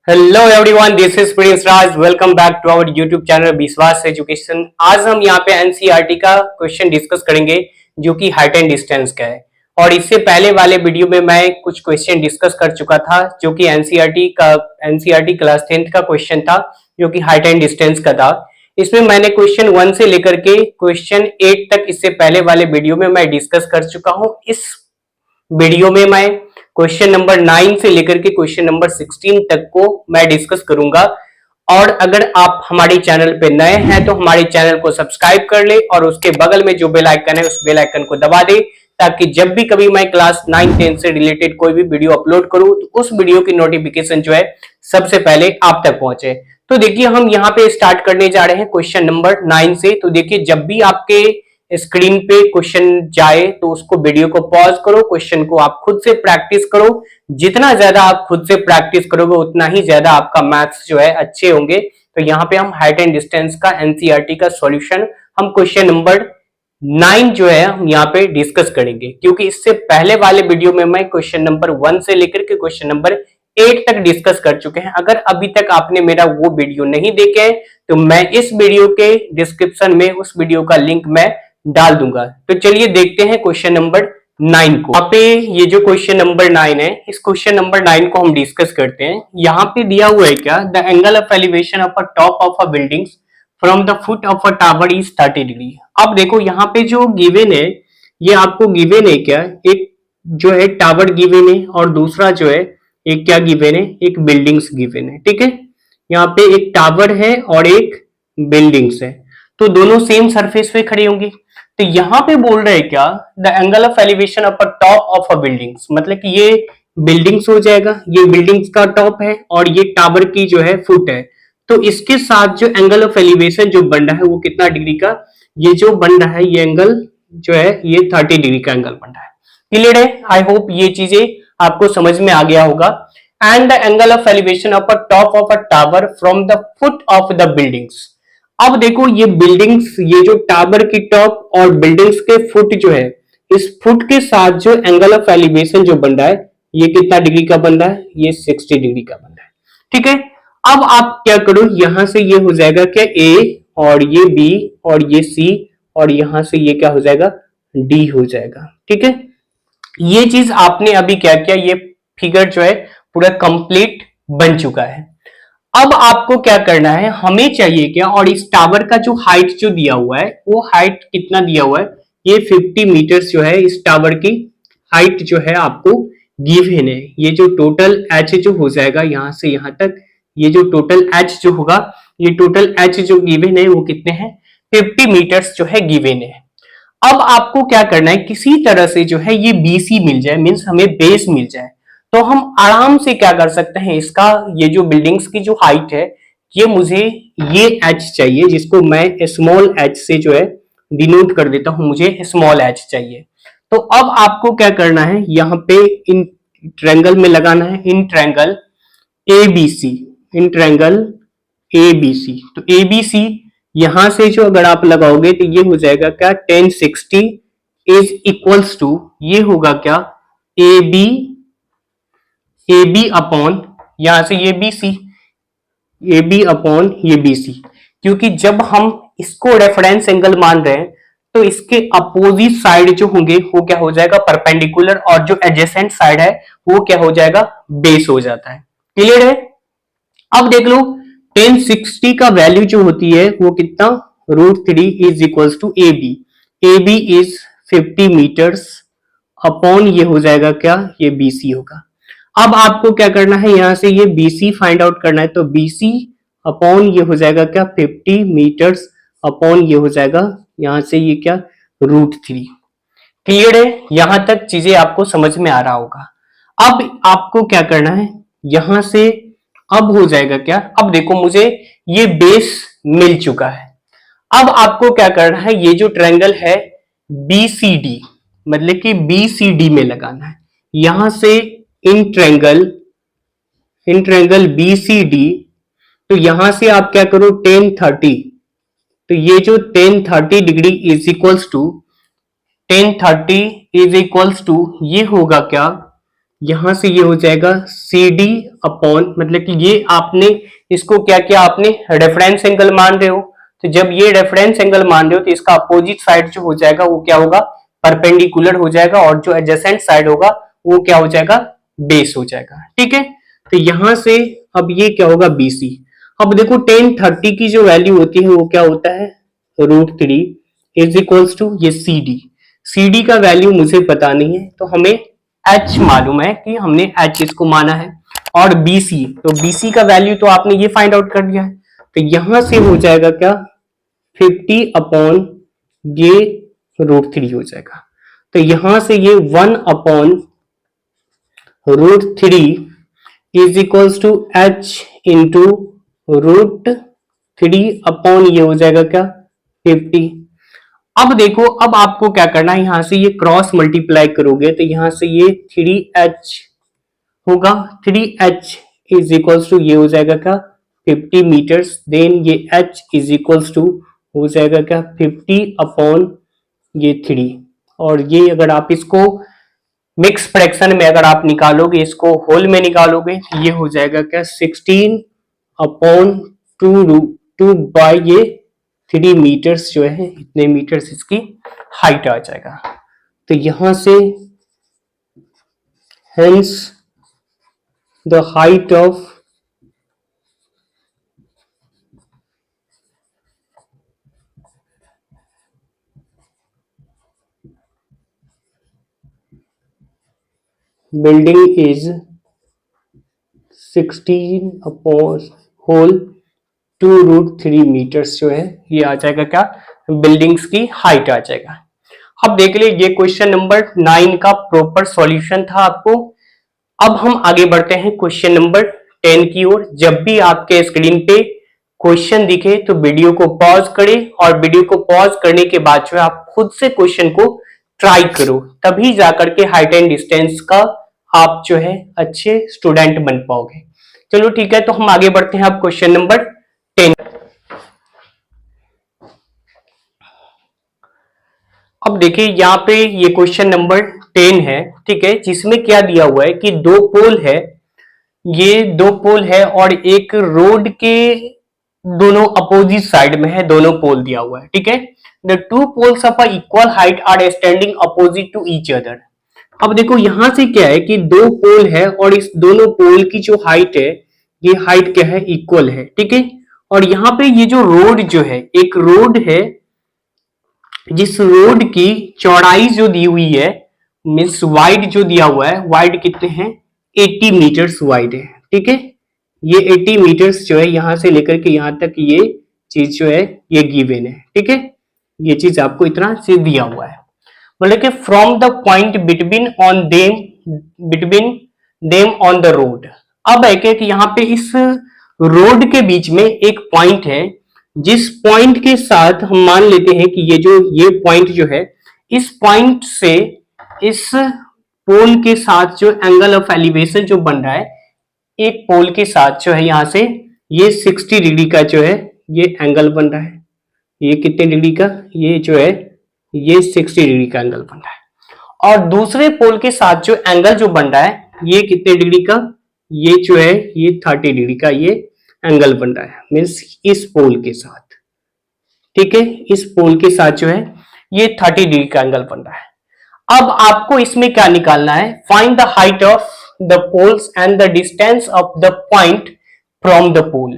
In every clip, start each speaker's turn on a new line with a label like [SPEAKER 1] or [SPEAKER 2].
[SPEAKER 1] Hello everyone, this is Prince Raj. Welcome back to our YouTube channel Vishwas education. आज हम यहाँ पे एनसीईआरटी का क्वेश्चन डिस्कस करेंगे जो कि हाइट एंड डिस्टेंस का है। और इससे पहले वाले वीडियो में मैं कुछ क्वेश्चन डिस्कस कर चुका था जो कि एनसीईआरटी क्लास 10th का क्वेश्चन था जो कि हाइट एंड डिस्टेंस का था। इसमें मैंने क्वेश्चन 1 से लेकर के क्वेश्चन 8 तक इससे पहले वाले वीडियो में मैं डिस्कस कर चुका हूँ। इस वीडियो में मैं क्वेश्चन नंबर 9 से लेकर के क्वेश्चन नंबर 16 तक को मैं डिस्कस करूंगा। और अगर आप हमारे चैनल पे नए हैं तो हमारे चैनल को सब्सक्राइब कर ले और उसके बगल में जो बेल आइकन है उस बेल आइकन को दबा दे, ताकि जब भी कभी मैं क्लास 9-10 से रिलेटेड कोई भी वीडियो अपलोड करूं तो उस वीडियो की नोटिफिकेशन जो है सबसे पहले आप तक पहुंचे। तो देखिए, हम यहाँ पे स्टार्ट करने जा रहे हैं क्वेश्चन नंबर 9 से। तो देखिए, जब भी आपके स्क्रीन पे क्वेश्चन जाए तो उसको वीडियो को पॉज करो, क्वेश्चन को आप खुद से प्रैक्टिस करो। जितना ज्यादा आप खुद से प्रैक्टिस करोगे उतना ही ज्यादा आपका मैथ्स जो है अच्छे होंगे। तो यहाँ पे हम हाइट एंड डिस्टेंस का एनसीईआरटी का सॉल्यूशन हम क्वेश्चन नंबर 9 जो है हम यहाँ पे डिस्कस करेंगे, क्योंकि इससे पहले वाले वीडियो में मैं क्वेश्चन नंबर 1 से लेकर के क्वेश्चन नंबर 8 तक डिस्कस कर चुके हैं। अगर अभी तक आपने मेरा वो वीडियो नहीं देखे तो मैं इस वीडियो के डिस्क्रिप्शन में उस वीडियो का लिंक मैं डाल दूंगा। तो चलिए देखते हैं क्वेश्चन नंबर 9 को। यहाँ पे ये जो क्वेश्चन नंबर 9 है, इस क्वेश्चन नंबर 9 को हम डिस्कस करते हैं। यहाँ पे दिया हुआ है क्या, the angle of elevation of a top of a building from the foot of a tower is 30 degree. अब देखो, यहाँ पे जो गिवन है ये आपको गिवन है क्या, एक जो है टावर गिवन है और दूसरा जो है एक क्या गिवन है, एक बिल्डिंग्स गिवन है। ठीक है, यहाँ पे एक टावर है और एक बिल्डिंग्स है, तो दोनों सेम सरफेस पे खड़ी होंगी। तो यहाँ पे बोल रहे हैं क्या, the angle of elevation of a top of a buildings, मतलब कि ये बिल्डिंग्स हो जाएगा, ये बिल्डिंग्स का टॉप है और ये टावर की जो है फुट है। तो इसके साथ जो एंगल ऑफ एलिवेशन जो बन रहा है वो कितना डिग्री का, ये जो बन रहा है ये एंगल जो है ये 30 डिग्री का एंगल बन रहा है। क्लियर है? आई होप ये चीजें आपको समझ में आ गया होगा। And the angle of elevation of a top of a tower from the foot of the buildings. अब देखो, ये बिल्डिंग्स, ये जो टावर की टॉप और बिल्डिंग्स के फुट जो है, इस फुट के साथ जो एंगल ऑफ एलिवेशन जो बन रहा है ये कितना डिग्री का बन रहा है, ये 60 डिग्री का बन रहा है। ठीक है, अब आप क्या करो, यहां से ये हो जाएगा क्या ए, और ये बी, और ये सी, और यहां से ये क्या हो जाएगा, डी हो जाएगा। ठीक है, ये चीज आपने अभी क्या किया, ये फिगर जो है पूरा कंप्लीट बन चुका है। अब आपको क्या करना है, हमें चाहिए क्या, और इस टावर का जो हाइट जो दिया हुआ है वो हाइट कितना दिया हुआ है, ये 50 मीटर्स जो है इस टावर की हाइट जो है आपको गिवन है। ये जो टोटल एच जो हो जाएगा यहां से यहां तक, ये जो टोटल एच जो होगा, ये टोटल एच जो गिवन है वो कितने हैं, 50 मीटर्स जो है गिवन है। अब आपको क्या करना है, किसी तरह से जो है ये बीसी मिल जाए, मीन्स हमें बेस मिल जाए, तो हम आराम से क्या कर सकते हैं, इसका ये जो बिल्डिंग्स की जो हाइट है ये मुझे ये एच चाहिए, जिसको मैं स्मॉल एच से जो है डिनोट कर देता हूं, मुझे स्मॉल एच चाहिए। तो अब आपको क्या करना है, यहाँ पे इन ट्रायंगल में लगाना है, in triangle ABC, in triangle ABC. तो एबीसी यहां से जो अगर आप लगाओगे तो ये हो जाएगा क्या, 1060 इज इक्वल्स टू, ये होगा क्या, ए बी अपॉन, यहां से ये B C, A B upon ये बी सी। क्योंकि जब हम इसको रेफरेंस एंगल मान रहे हैं तो इसके अपोजिट साइड जो होंगे वो क्या हो जाएगा, परपेंडिकुलर, और जो एडजेसेंट साइड है वो क्या हो जाएगा, बेस हो जाता है। क्लियर है? अब देख लो, 1060 का वैल्यू जो होती है वो कितना, √3 is equals to A B is 50 metres upon ये हो जाएगा क्या, ये बीसी होगा। अब आपको क्या करना है, यहां से ये BC फाइंड आउट करना है, तो BC अपॉन ये हो जाएगा क्या, 50 मीटर्स अपॉन ये हो जाएगा यहां से ये क्या, √3। क्लियर है? यहां तक चीजें आपको समझ में आ रहा होगा। अब आपको क्या करना है, यहां से अब हो जाएगा क्या, अब देखो मुझे ये बेस मिल चुका है। अब आपको क्या करना है, ये जो ट्रायंगल है BCD, मतलब कि BCD में लगाना है। यहां से इन ट्रायंगल BCD, तो यहां से आप क्या करो, 1030, तो ये जो 1030 degree is equals to 1030 is equals to ये होगा क्या, यहां से ये हो जाएगा सी डी अपॉन, मतलब कि ये आपने इसको क्या किया, आपने रेफरेंस एंगल मान रहे हो, तो जब ये रेफरेंस एंगल मान रहे हो तो इसका अपोजिट साइड जो हो जाएगा वो क्या होगा, परपेंडिकुलर हो जाएगा, और जो एडजेसेंट साइड होगा वो क्या हो जाएगा, बेस हो जाएगा। ठीक है, तो यहां से अब ये क्या होगा, बीसी। अब देखो टेन 30 की जो वैल्यू होती है वो क्या होता है, √3 इज इक्वल्स टू ये सी डी। सी डी का वैल्यू मुझे पता नहीं है, तो हमें एच मालूम है कि हमने एच इसको माना है, और बीसी, तो बीसी का वैल्यू तो आपने ये फाइंड आउट कर दिया है, तो यहां से हो जाएगा क्या, 50 अपॉन ये √3 हो जाएगा। तो यहां से ये 1 upon √3 is equals to H into √3 upon ये हो जाएगा क्या, 50। अब देखो, अब आपको क्या करना है, यहां से ये क्रॉस मल्टीप्लाई करोगे तो यहां से ये 3h होगा, 3h इज इक्वल्स टू ये हो जाएगा क्या, 50 मीटर्स, देन ये h इज इक्वल्स टू हो जाएगा क्या, 50 अपॉन ये 3, और ये अगर आप इसको मिक्स फ्रैक्शन में अगर आप निकालोगे, इसको होल में निकालोगे, तो ये हो जाएगा क्या, 16 अपॉन 2 बाई ये 3 मीटर्स जो है, इतने मीटर्स इसकी हाइट आ जाएगा। तो यहां से hence the height of building is 16 upon whole 2√3 metres जो है, ये आ जाएगा क्या, बिल्डिंग्स की हाइट आ जाएगा। अब देख लीजिए, ये क्वेश्चन नंबर 9 का प्रॉपर सॉल्यूशन था आपको। अब हम आगे बढ़ते हैं क्वेश्चन नंबर 10 की ओर। जब भी आपके स्क्रीन पे क्वेश्चन दिखे तो वीडियो को पॉज करें, और वीडियो को पॉज करने के बाद जो है आप खुद से क्वेश्चन को ट्राई करो, तभी जाकर के हाइट एंड डिस्टेंस का आप जो है अच्छे स्टूडेंट बन पाओगे। चलो ठीक है, तो हम आगे बढ़ते हैं अब क्वेश्चन नंबर 10। अब देखिए यहाँ पे ये क्वेश्चन नंबर 10 है, ठीक है, जिसमें क्या दिया हुआ है कि दो पोल है, ये दो पोल है और एक रोड के दोनों अपोजिट साइड में है, दोनों पोल दिया हुआ है। ठीक है, the two poles of equal height are standing opposite to each other. अब देखो यहां से क्या है कि दो पोल है और इस दोनों पोल की जो हाइट है, ये हाइट क्या है, इक्वल है। ठीक है, और यहाँ पे ये जो रोड जो है, एक रोड है, जिस रोड की चौड़ाई जो दी हुई है, मीन्स वाइड जो दिया हुआ है, वाइड कितने हैं, 80 मीटर्स वाइड है। ठीक है, ये 80 मीटर्स जो है यहां से लेकर के यहां तक ये चीज जो है ये गिवन है। ठीक है, ये चीज आपको इतना से दिया हुआ है, मतलब कि from the point between them on the road. अब है कि यहाँ पे इस रोड के बीच में एक पॉइंट है, जिस पॉइंट के साथ हम मान लेते हैं कि ये पॉइंट जो है, इस पॉइंट से इस पोल के साथ जो एंगल ऑफ एलिवेशन जो बन रहा है, एक पोल के साथ जो है यहां से ये 60 डिग्री का जो है ये एंगल बन रहा है। ये कितने डिग्री का, ये जो है ये 60 डिग्री का एंगल बन रहा है, और दूसरे पोल के साथ जो एंगल जो बन रहा है ये कितने डिग्री का, ये जो है ये 30 डिग्री का ये एंगल बन रहा है, मीन्स इस पोल के साथ। ठीक है, इस पोल के साथ जो है ये 30 डिग्री का एंगल बन रहा है। अब आपको इसमें क्या निकालना है, find the height of the poles and the distance of the point from the pole.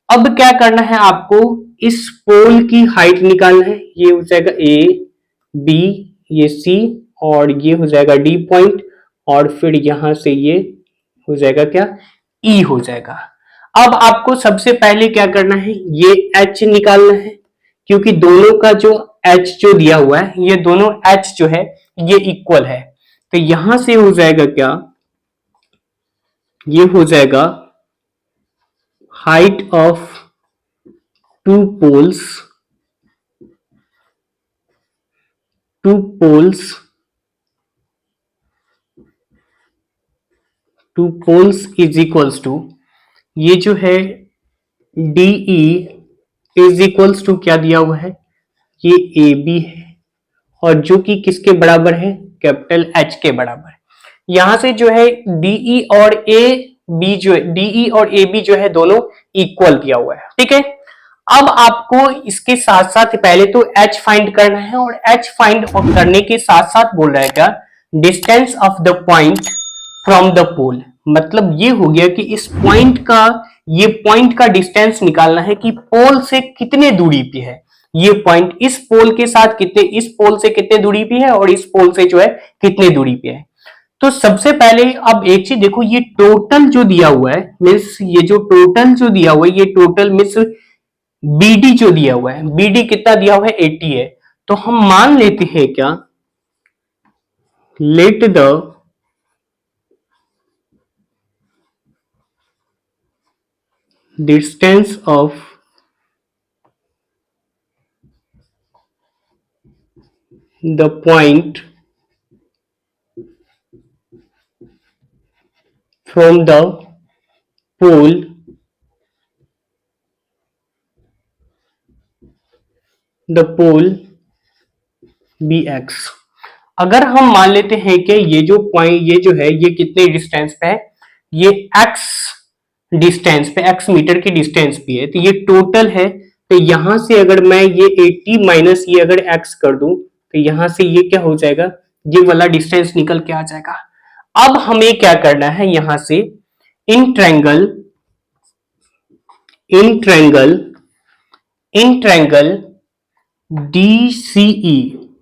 [SPEAKER 1] अब क्या करना है आपको, इस पोल की हाइट निकालना है, ये हो जाएगा ए बी, ये सी, और ये हो जाएगा डी पॉइंट, और फिर यहां से ये हो जाएगा क्या, ई हो जाएगा। अब आपको सबसे पहले क्या करना है, ये एच निकालना है, क्योंकि दोनों का जो एच जो दिया हुआ है, ये दोनों एच जो है ये इक्वल है, तो यहां से हो जाएगा क्या, ये हो जाएगा height of two poles is equals to, ये जो है डीई इज इक्वल्स टू क्या दिया हुआ है, ये ए बी है, और जो कि किसके बराबर है, कैपिटल एच के बराबर। यहां से जो है डीई और ए बी जो है डीई और ए बी जो है दोनों इक्वल दिया हुआ है, ठीक है। अब आपको इसके साथ साथ पहले तो एच फाइंड करना है, और एच फाइंड करने के साथ साथ बोल रहा है क्या, distance of the point from the pole. मतलब ये हो गया कि इस पॉइंट का, ये पॉइंट का डिस्टेंस निकालना है कि पोल से कितने दूरी पे है ये पॉइंट, इस पोल के साथ कितने, इस पोल से कितने दूरी पे है और इस पोल से जो है कितने दूरी पे है। तो सबसे पहले अब एक चीज देखो, ये टोटल जो दिया हुआ है मीन्स, ये जो टोटल जो दिया हुआ है, ये टोटल मीन्स बीडी जो दिया हुआ है, बीडी कितना दिया हुआ है 80 है। तो हम मान लेते हैं क्या, let the distance of the point from the pole B X. अगर हम मान लेते हैं कि ये जो पॉइंट, ये जो है ये कितने डिस्टेंस पे है, ये एक्स डिस्टेंस पे, एक्स मीटर की डिस्टेंस पे है, तो ये टोटल है। तो यहां से अगर मैं ये 80 माइनस ये अगर एक्स कर दूं, तो यहां से ये क्या हो जाएगा, ये वाला डिस्टेंस निकल के आ जाएगा। अब हमें क्या करना है, यहां से in triangle DCE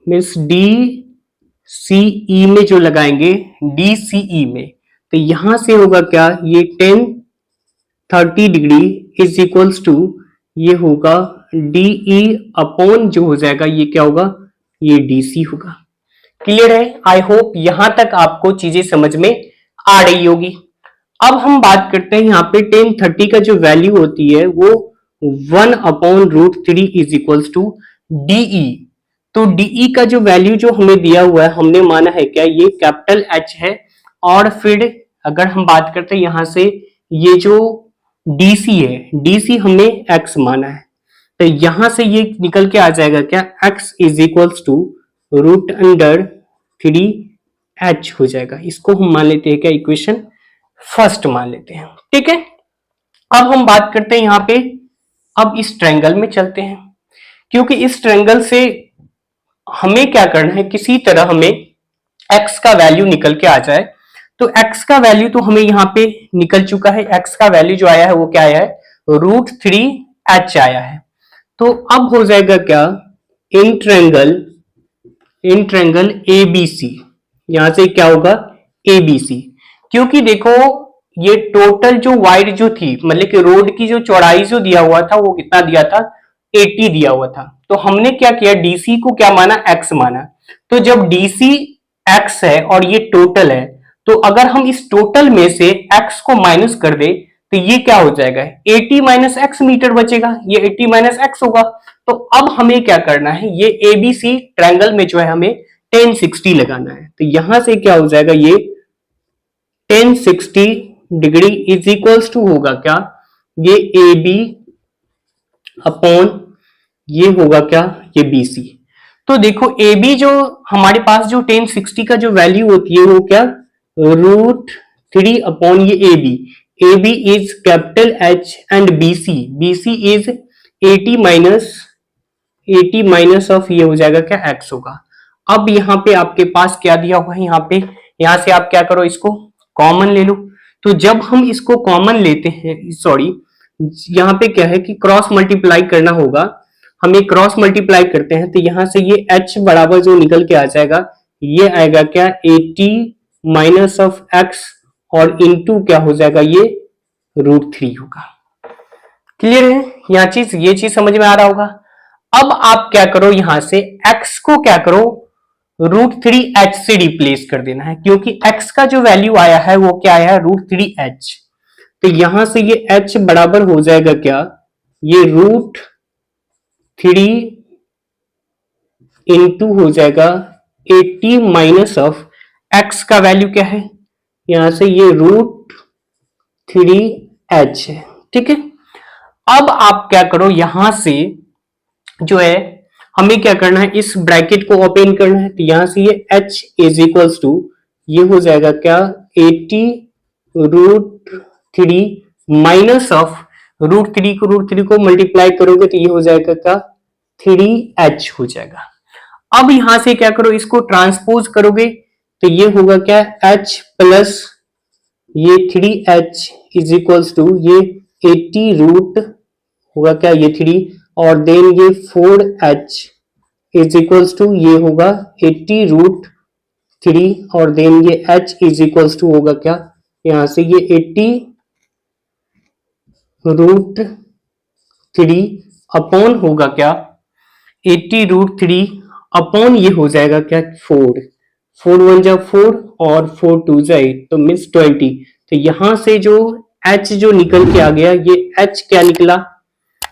[SPEAKER 1] means DCE में जो लगाएंगे, DCE में, तो यहां से होगा क्या, ये 10-30 डिग्री इज इक्वल्स टू, ये होगा DE अपॉन जो हो जाएगा, ये क्या होगा, ये DC होगा। क्लियर है? आई होप यहां तक आपको चीजें समझ में आ रही होगी। अब हम बात करते हैं यहाँ पे 10-30 का जो वैल्यू होती है वो 1/√3 इज इक्वल्स टू DE। तो DE का जो वैल्यू जो हमें दिया हुआ है, हमने माना है क्या, ये कैपिटल H है। और फिर अगर हम बात करते हैं यहां से, ये जो DC है, DC हमने X माना है, तो यहां से ये निकल के आ जाएगा क्या, X is equals to √3H हो जाएगा। इसको हम मान लेते हैं क्या, इक्वेशन फर्स्ट मान लेते हैं, ठीक है। अब हम बात करते हैं यहाँ पे, अब इस ट्रायंगल में चलते हैं, क्योंकि इस ट्रायंगल से हमें क्या करना है, किसी तरह हमें x का वैल्यू निकल के आ जाए। तो x का वैल्यू तो हमें यहाँ पे निकल चुका है, x का वैल्यू जो आया है वो क्या आया है, √3H आया है। तो अब हो जाएगा क्या, इन ट्रायंगल ABC, यहां से क्या होगा ABC, क्योंकि देखो ये टोटल जो वाइड जो थी, मतलब कि रोड की जो चौड़ाई जो दिया हुआ था वो कितना दिया था, 80 दिया हुआ था। तो हमने क्या किया, DC को क्या माना, x माना। तो जब DC x है और ये टोटल है, तो अगर हम इस टोटल में से x को माइनस कर दे, तो ये क्या हो जाएगा, 80 माइनस एक्स मीटर बचेगा, ये 80 माइनस एक्स होगा। तो अब हमें क्या करना है, ये ABC ट्रायंगल में जो है हमें 1060 लगाना है। तो यहां से क्या हो जाएगा, ये 1060 डिग्री इज इक्वल्स टू होगा क्या, ये AB अपॉन ये होगा क्या, ये BC। तो देखो AB जो हमारे पास जो 1060 का जो वैल्यू होती है वो क्या, √3 अपॉन ये AB is capital H and BC is 80 minus of ये हो जाएगा क्या, x होगा। अब यहाँ पे आपके पास क्या दिया हुआ है, यहाँ पे, यहां से आप क्या करो, इसको कॉमन ले लो। तो जब हम इसको कॉमन लेते हैं, सॉरी यहाँ पे क्या है कि क्रॉस मल्टीप्लाई करना होगा, हमें क्रॉस मल्टीप्लाई करते हैं, तो यहां से ये H बराबर जो निकल के आ जाएगा, ये आएगा क्या, 80 माइनस ऑफ x और इनटू क्या हो जाएगा, ये √3 होगा। क्लियर है? ये चीज समझ में आ रहा होगा। अब आप क्या करो, यहां से x को क्या करो, √3H से रिप्लेस कर देना है, क्योंकि x का जो वैल्यू आया है वो क्या आया है, √3H। तो यहां से ये H बराबर हो जाएगा क्या, ये √3 इंटू हो जाएगा 80 माइनस ऑफ x का वैल्यू क्या है, यहां से ये √3H है, ठीक है। अब आप क्या करो, यहां से जो है हमें क्या करना है, इस ब्रैकेट को ओपन करना है। तो यहां से ये H इज इक्वल्स टू, ये हो जाएगा क्या 80√3 माइनस ऑफ √3 को मल्टीप्लाई करोगे तो ये हो जाएगा क्या 3h हो जाएगा। अब यहां से क्या करो, इसको ट्रांसपोज करोगे तो ये होगा क्या h प्लस ये 3h इज इक्वल्स टू ये 80 रूट होगा क्या ये 3 और देन ये 4h इज इक्वल्स टू ये होगा 80√3 और देन ये h इज इक्वल्स टू होगा क्या यहां से ये 80√3 अपॉन होगा क्या 80√3 अपॉन ये हो जाएगा क्या 4 1 जा 4 और 4 2 जा 8 तो मीन्स 20। तो यहां से जो h जो निकल के आ गया ये h क्या निकला,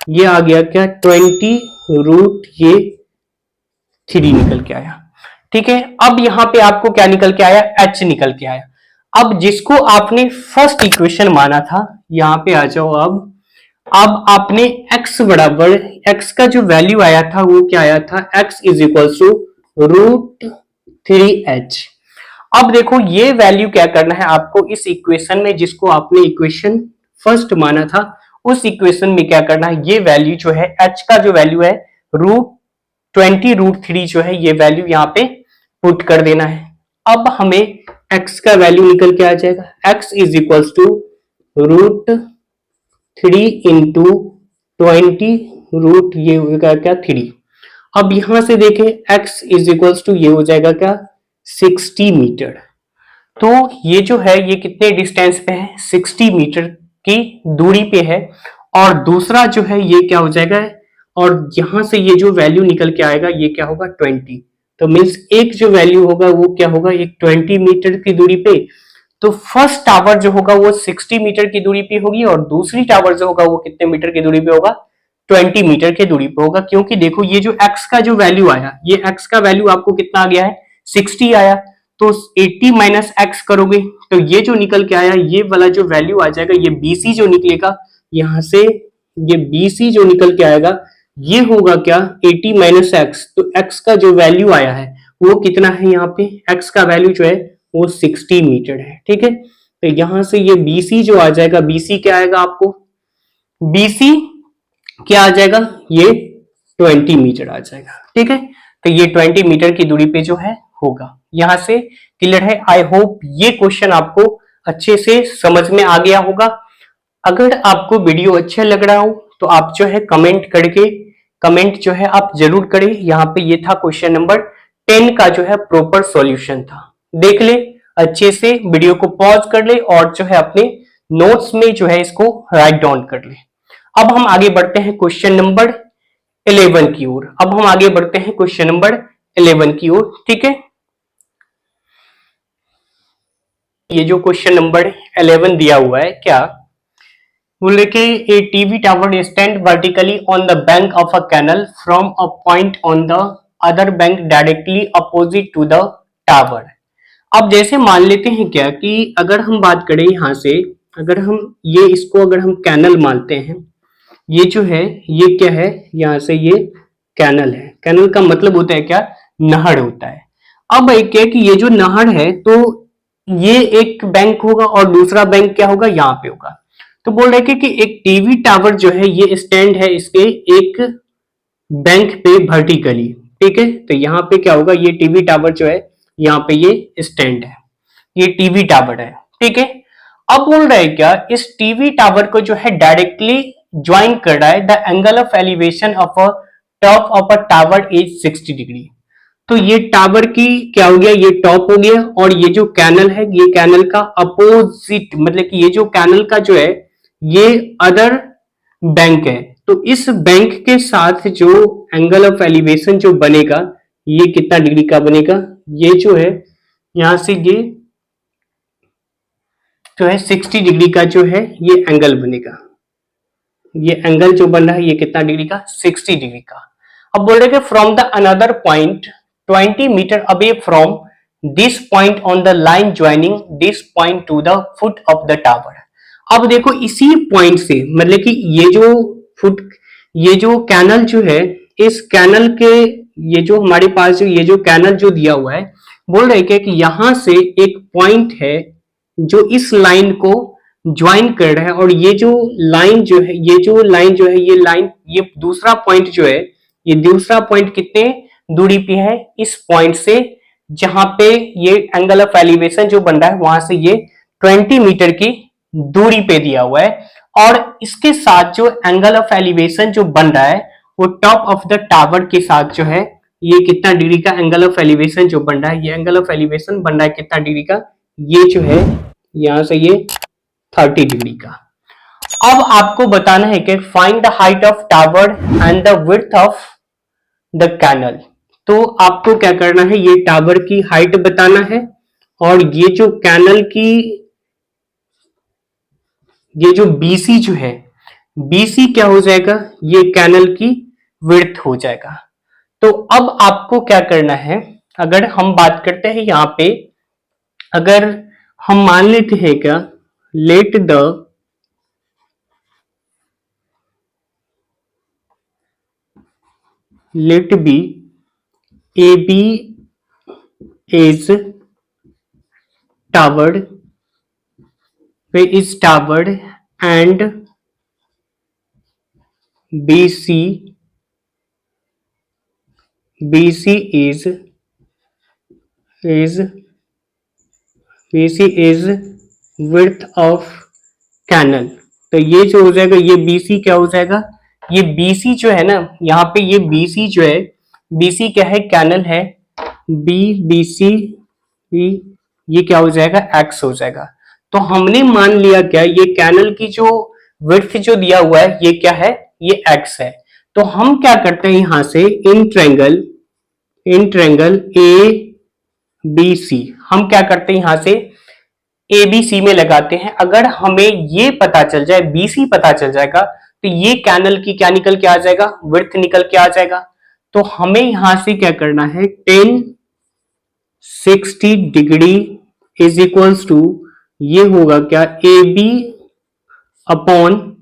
[SPEAKER 1] ये आ गया क्या 20√3 निकल के आया। ठीक है, अब यहां पे आपको क्या निकल के आया, h निकल के आया। अब जिसको आपने फर्स्ट इक्वेशन माना था, यहां पे आ जाओ। अब आपने x बराबर x का जो वैल्यू आया था वो क्या आया था, x is equal to √3h। अब देखो ये वैल्यू क्या करना है आपको इस इक्वेशन में, जिसको आपने इक्वेशन फर्स्ट माना था उस इक्वेशन में क्या करना है, ये वैल्यू जो है h का जो वैल्यू है √20√3 जो है ये वैल्यू यहाँ पे पुट कर देना है। अब हमें x का वैल्यू निकल के आ जाएगा, x is equal to √3 into 20 root ये होगा क्या 3। अब यहां से देखें x इज इक्वल टू ये हो जाएगा क्या 60 मीटर। तो ये जो है ये कितने डिस्टेंस पे है, 60 मीटर की दूरी पे है। और दूसरा जो है ये क्या हो जाएगा, और यहां से ये जो वैल्यू निकल के आएगा ये क्या होगा 20। तो मीन्स एक जो वैल्यू होगा वो क्या होगा, एक 20 मीटर की दूरी पे। तो फर्स्ट टावर जो होगा वो 60 मीटर की दूरी पे होगी और दूसरी टावर जो होगा वो कितने मीटर की दूरी पे होगा, 20 मीटर की दूरी पे होगा। क्योंकि देखो ये जो x का जो वैल्यू आया, ये x का वैल्यू आपको कितना आ गया है 60 आया। तो 80 माइनस x करोगे तो ये जो निकल के आया ये वाला जो वैल्यू आ जाएगा, ये BC जो निकलेगा यहां से, ये BC जो निकल के आएगा ये होगा क्या 80 माइनस x। तो x का जो वैल्यू आया है वो कितना है, यहाँ पे x का वैल्यू जो है वो 60 मीटर है। ठीक है, तो यहां से ये BC जो आ जाएगा, BC क्या आएगा आपको, BC क्या आ जाएगा, ये 20 मीटर आ जाएगा। ठीक है, तो ये 20 मीटर की दूरी पे जो है होगा। यहां से क्लियर है। आई होप ये क्वेश्चन आपको अच्छे से समझ में आ गया होगा। अगर आपको वीडियो अच्छा लग रहा हो तो आप जो है कमेंट जो है आप जरूर करें। यहाँ पे ये था क्वेश्चन नंबर 10 का जो है प्रॉपर सॉल्यूशन था। देख ले अच्छे से, वीडियो को पॉज कर ले और जो है अपने नोट्स में जो है इसको राइट डाउन कर ले। अब हम आगे बढ़ते हैं क्वेश्चन नंबर 11 की ओर। क्वेश्चन नंबर 11 की ओर। ठीक है, ये जो क्वेश्चन नंबर 11 दिया हुआ है, क्या बोले कि a TV tower stand vertically on the bank of a canal from a point on the other bank directly opposite to the tower. अब जैसे मान लेते हैं क्या कि अगर हम बात करें यहां से, अगर हम ये इसको अगर हम कैनल मानते हैं, ये जो है ये क्या है, यहां से ये कैनल है। कैनल का मतलब होता है क्या, नहर होता है। अब एक है कि ये जो नहर है तो ये एक बैंक होगा और दूसरा बैंक क्या होगा, यहाँ पे होगा। तो बोल रहे कि एक टीवी टावर जो है ये स्टैंड है इसके एक बैंक पे वर्टिकली। ठीक है, तो यहाँ पे क्या होगा, ये टीवी टावर जो है यहाँ पे ये स्टैंड है, ये टीवी टावर है। ठीक है, अब बोल रहे हैं क्या, इस टीवी टावर को जो है डायरेक्टली ज्वाइन कर रहा है the angle of elevation of a top of a tower is 60 degree. तो ये टावर की क्या हो गया, ये टॉप हो गया और ये जो कैनल है ये कैनल का अपोजिट, मतलब कि ये जो कैनल का जो है ये अदर बैंक है। तो इस बैंक के साथ जो एंगल ऑफ एलिवेशन जो बनेगा ये कितना डिग्री का बनेगा, ये जो है यहां से ये जो है 60 डिग्री का जो है ये एंगल बनेगा। ये एंगल जो बन रहा है ये कितना डिग्री का, 60 डिग्री का। अब बोल रहे from the another point 20 metre away from this point on the line joining this point to the foot of the tower. अब देखो इसी पॉइंट से, मतलब कि ये जो कैनल जो है, इस कैनल के ये जो हमारे पास जो ये जो कैनल जो दिया हुआ है बोल रहे क्या कि यहां से एक पॉइंट है जो इस लाइन को ज्वाइन कर रहा है, और ये जो लाइन जो है, ये जो लाइन जो है, ये लाइन, ये दूसरा पॉइंट जो है, ये दूसरा पॉइंट कितने दूरी पे है इस पॉइंट से, जहां पे ये एंगल ऑफ एलिवेशन जो बन रहा है वहां से ये 20 मीटर की दूरी पे दिया हुआ है। और इसके साथ जो एंगल ऑफ एलिवेशन जो बन रहा है वो टॉप ऑफ द टावर के साथ जो है, ये कितना डिग्री का एंगल ऑफ एलिवेशन जो बन रहा है, ये एंगल ऑफ एलिवेशन बन रहा है कितना डिग्री का, ये जो है यहां से ये 30 डिग्री का। अब आपको बताना है कि find the height of tower and the width of the canal. तो आपको क्या करना है, ये टावर की हाइट बताना है, और ये जो कैनल की, ये जो बीसी जो है, बीसी क्या हो जाएगा, ये कैनल की विड्थ हो जाएगा। तो अब आपको क्या करना है, अगर हम बात करते हैं यहां पे, अगर हम मान लेते हैं क्या, let B A B is towered, and BC is width of canal। तो ये जो हो जाएगा, ये BC क्या हो जाएगा, ये BC जो है ना, यहाँ पे ये BC जो है, BC क्या है, कैनल है, BC, ये क्या हो जाएगा, X हो जाएगा। तो हमने मान लिया क्या, ये कैनल की जो विड्थ जो दिया हुआ है ये क्या है, ये X है। तो हम क्या करते हैं, यहां से इन ट्रायंगल ABC हम क्या करते हैं, यहां से ABC में लगाते हैं। अगर हमें ये पता चल जाए, BC पता चल जाएगा, तो ये कैनल की क्या निकल के आ जाएगा, विड्थ निकल के आ जाएगा। तो हमें यहां से क्या करना है, 1060 डिग्री इज इक्वल्स टू, ये होगा क्या, AB अपॉन,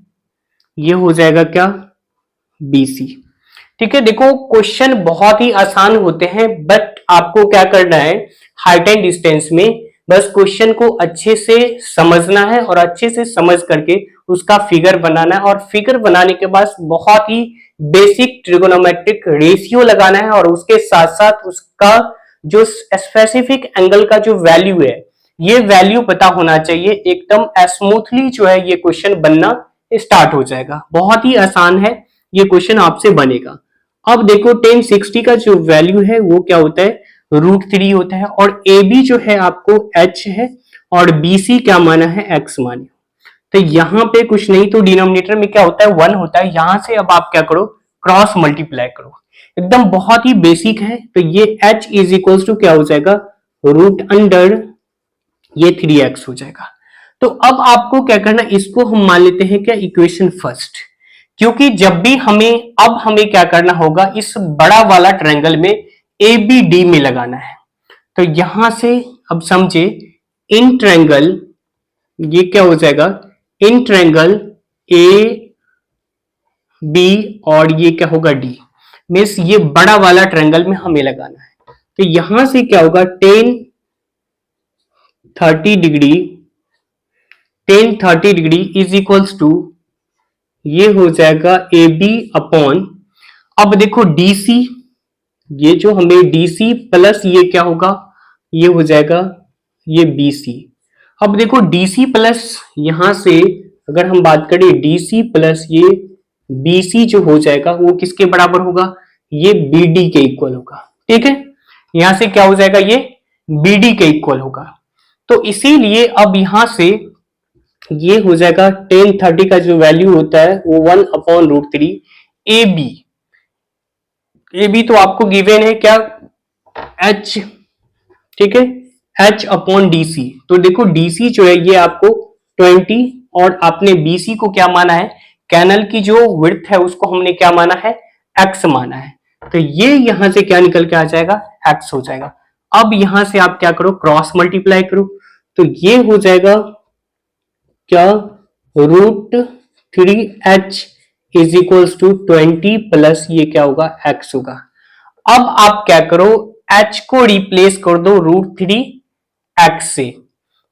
[SPEAKER 1] ये हो जाएगा क्या, BC। ठीक है, देखो क्वेश्चन बहुत ही आसान होते हैं, बट आपको क्या करना है, हाइट एंड डिस्टेंस में बस क्वेश्चन को अच्छे से समझना है, और अच्छे से समझ करके उसका फिगर बनाना है, और फिगर बनाने के बाद बहुत ही बेसिक ट्रिगोनोमेट्रिक रेशियो लगाना है, और उसके साथ साथ उसका जो स्पेसिफिक एंगल का जो वैल्यू है, ये वैल्यू पता होना चाहिए। एकदम स्मूथली जो है ये क्वेश्चन बनना स्टार्ट हो जाएगा। बहुत ही आसान है, ये क्वेश्चन आपसे बनेगा। अब देखो 1060 का जो वैल्यू है वो क्या होता है, √3 होता है, और AB जो है आपको H है, और BC क्या माना है, X माने। तो यहां पे कुछ नहीं, तो डिनोमिनेटर में क्या होता है, 1 होता है। यहां से अब आप क्या करो, क्रॉस मल्टीप्लाई करो, एकदम बहुत ही बेसिक है। तो ये H इज इक्वल टू क्या हो जाएगा, √अंडर ये 3x हो जाएगा। तो अब आपको क्या करना, इसको हम मान लेते हैं क्या, इक्वेशन फर्स्ट, क्योंकि जब भी हमें, अब हमें क्या करना होगा, इस बड़ा वाला ट्रायंगल में ABD में लगाना है। तो यहां से अब समझे, इन ट्रायंगल, ये क्या हो जाएगा, इन ट्रायंगल AB और ये क्या होगा, D, मीन्स ये बड़ा वाला ट्रायंगल में हमें लगाना है। तो यहां से क्या होगा, 1030 डिग्री इज इक्वल्स टू, ये हो जाएगा AB अपॉन, अब देखो DC, ये जो हमें DC प्लस ये क्या होगा, ये हो जाएगा ये BC। अब देखो DC प्लस, यहां से अगर हम बात करें DC प्लस ये BC जो हो जाएगा वो किसके बराबर होगा, ये BD के इक्वल होगा। ठीक है, यहां से क्या हो जाएगा, ये BD के इक्वल होगा। तो इसीलिए अब यहां से ये हो जाएगा 1030 का जो वैल्यू होता है वो 1 अपॉन √3 AB तो आपको गिवन है क्या, H। ठीक है, H अपॉन DC। तो देखो DC जो है ये आपको 20, और आपने BC को क्या माना है, कैनल की जो विड्थ है उसको हमने क्या माना है, X माना है। तो ये यहां से क्या निकल के आ जाएगा, X हो जाएगा। अब यहां से आप क्या करो, क्रॉस मल्टीप्लाई करो, तो ये हो जाएगा क्या, √3H is equals to 20 plus ये क्या होगा, X होगा। अब आप क्या करो, h को रिप्लेस कर दो √3x से,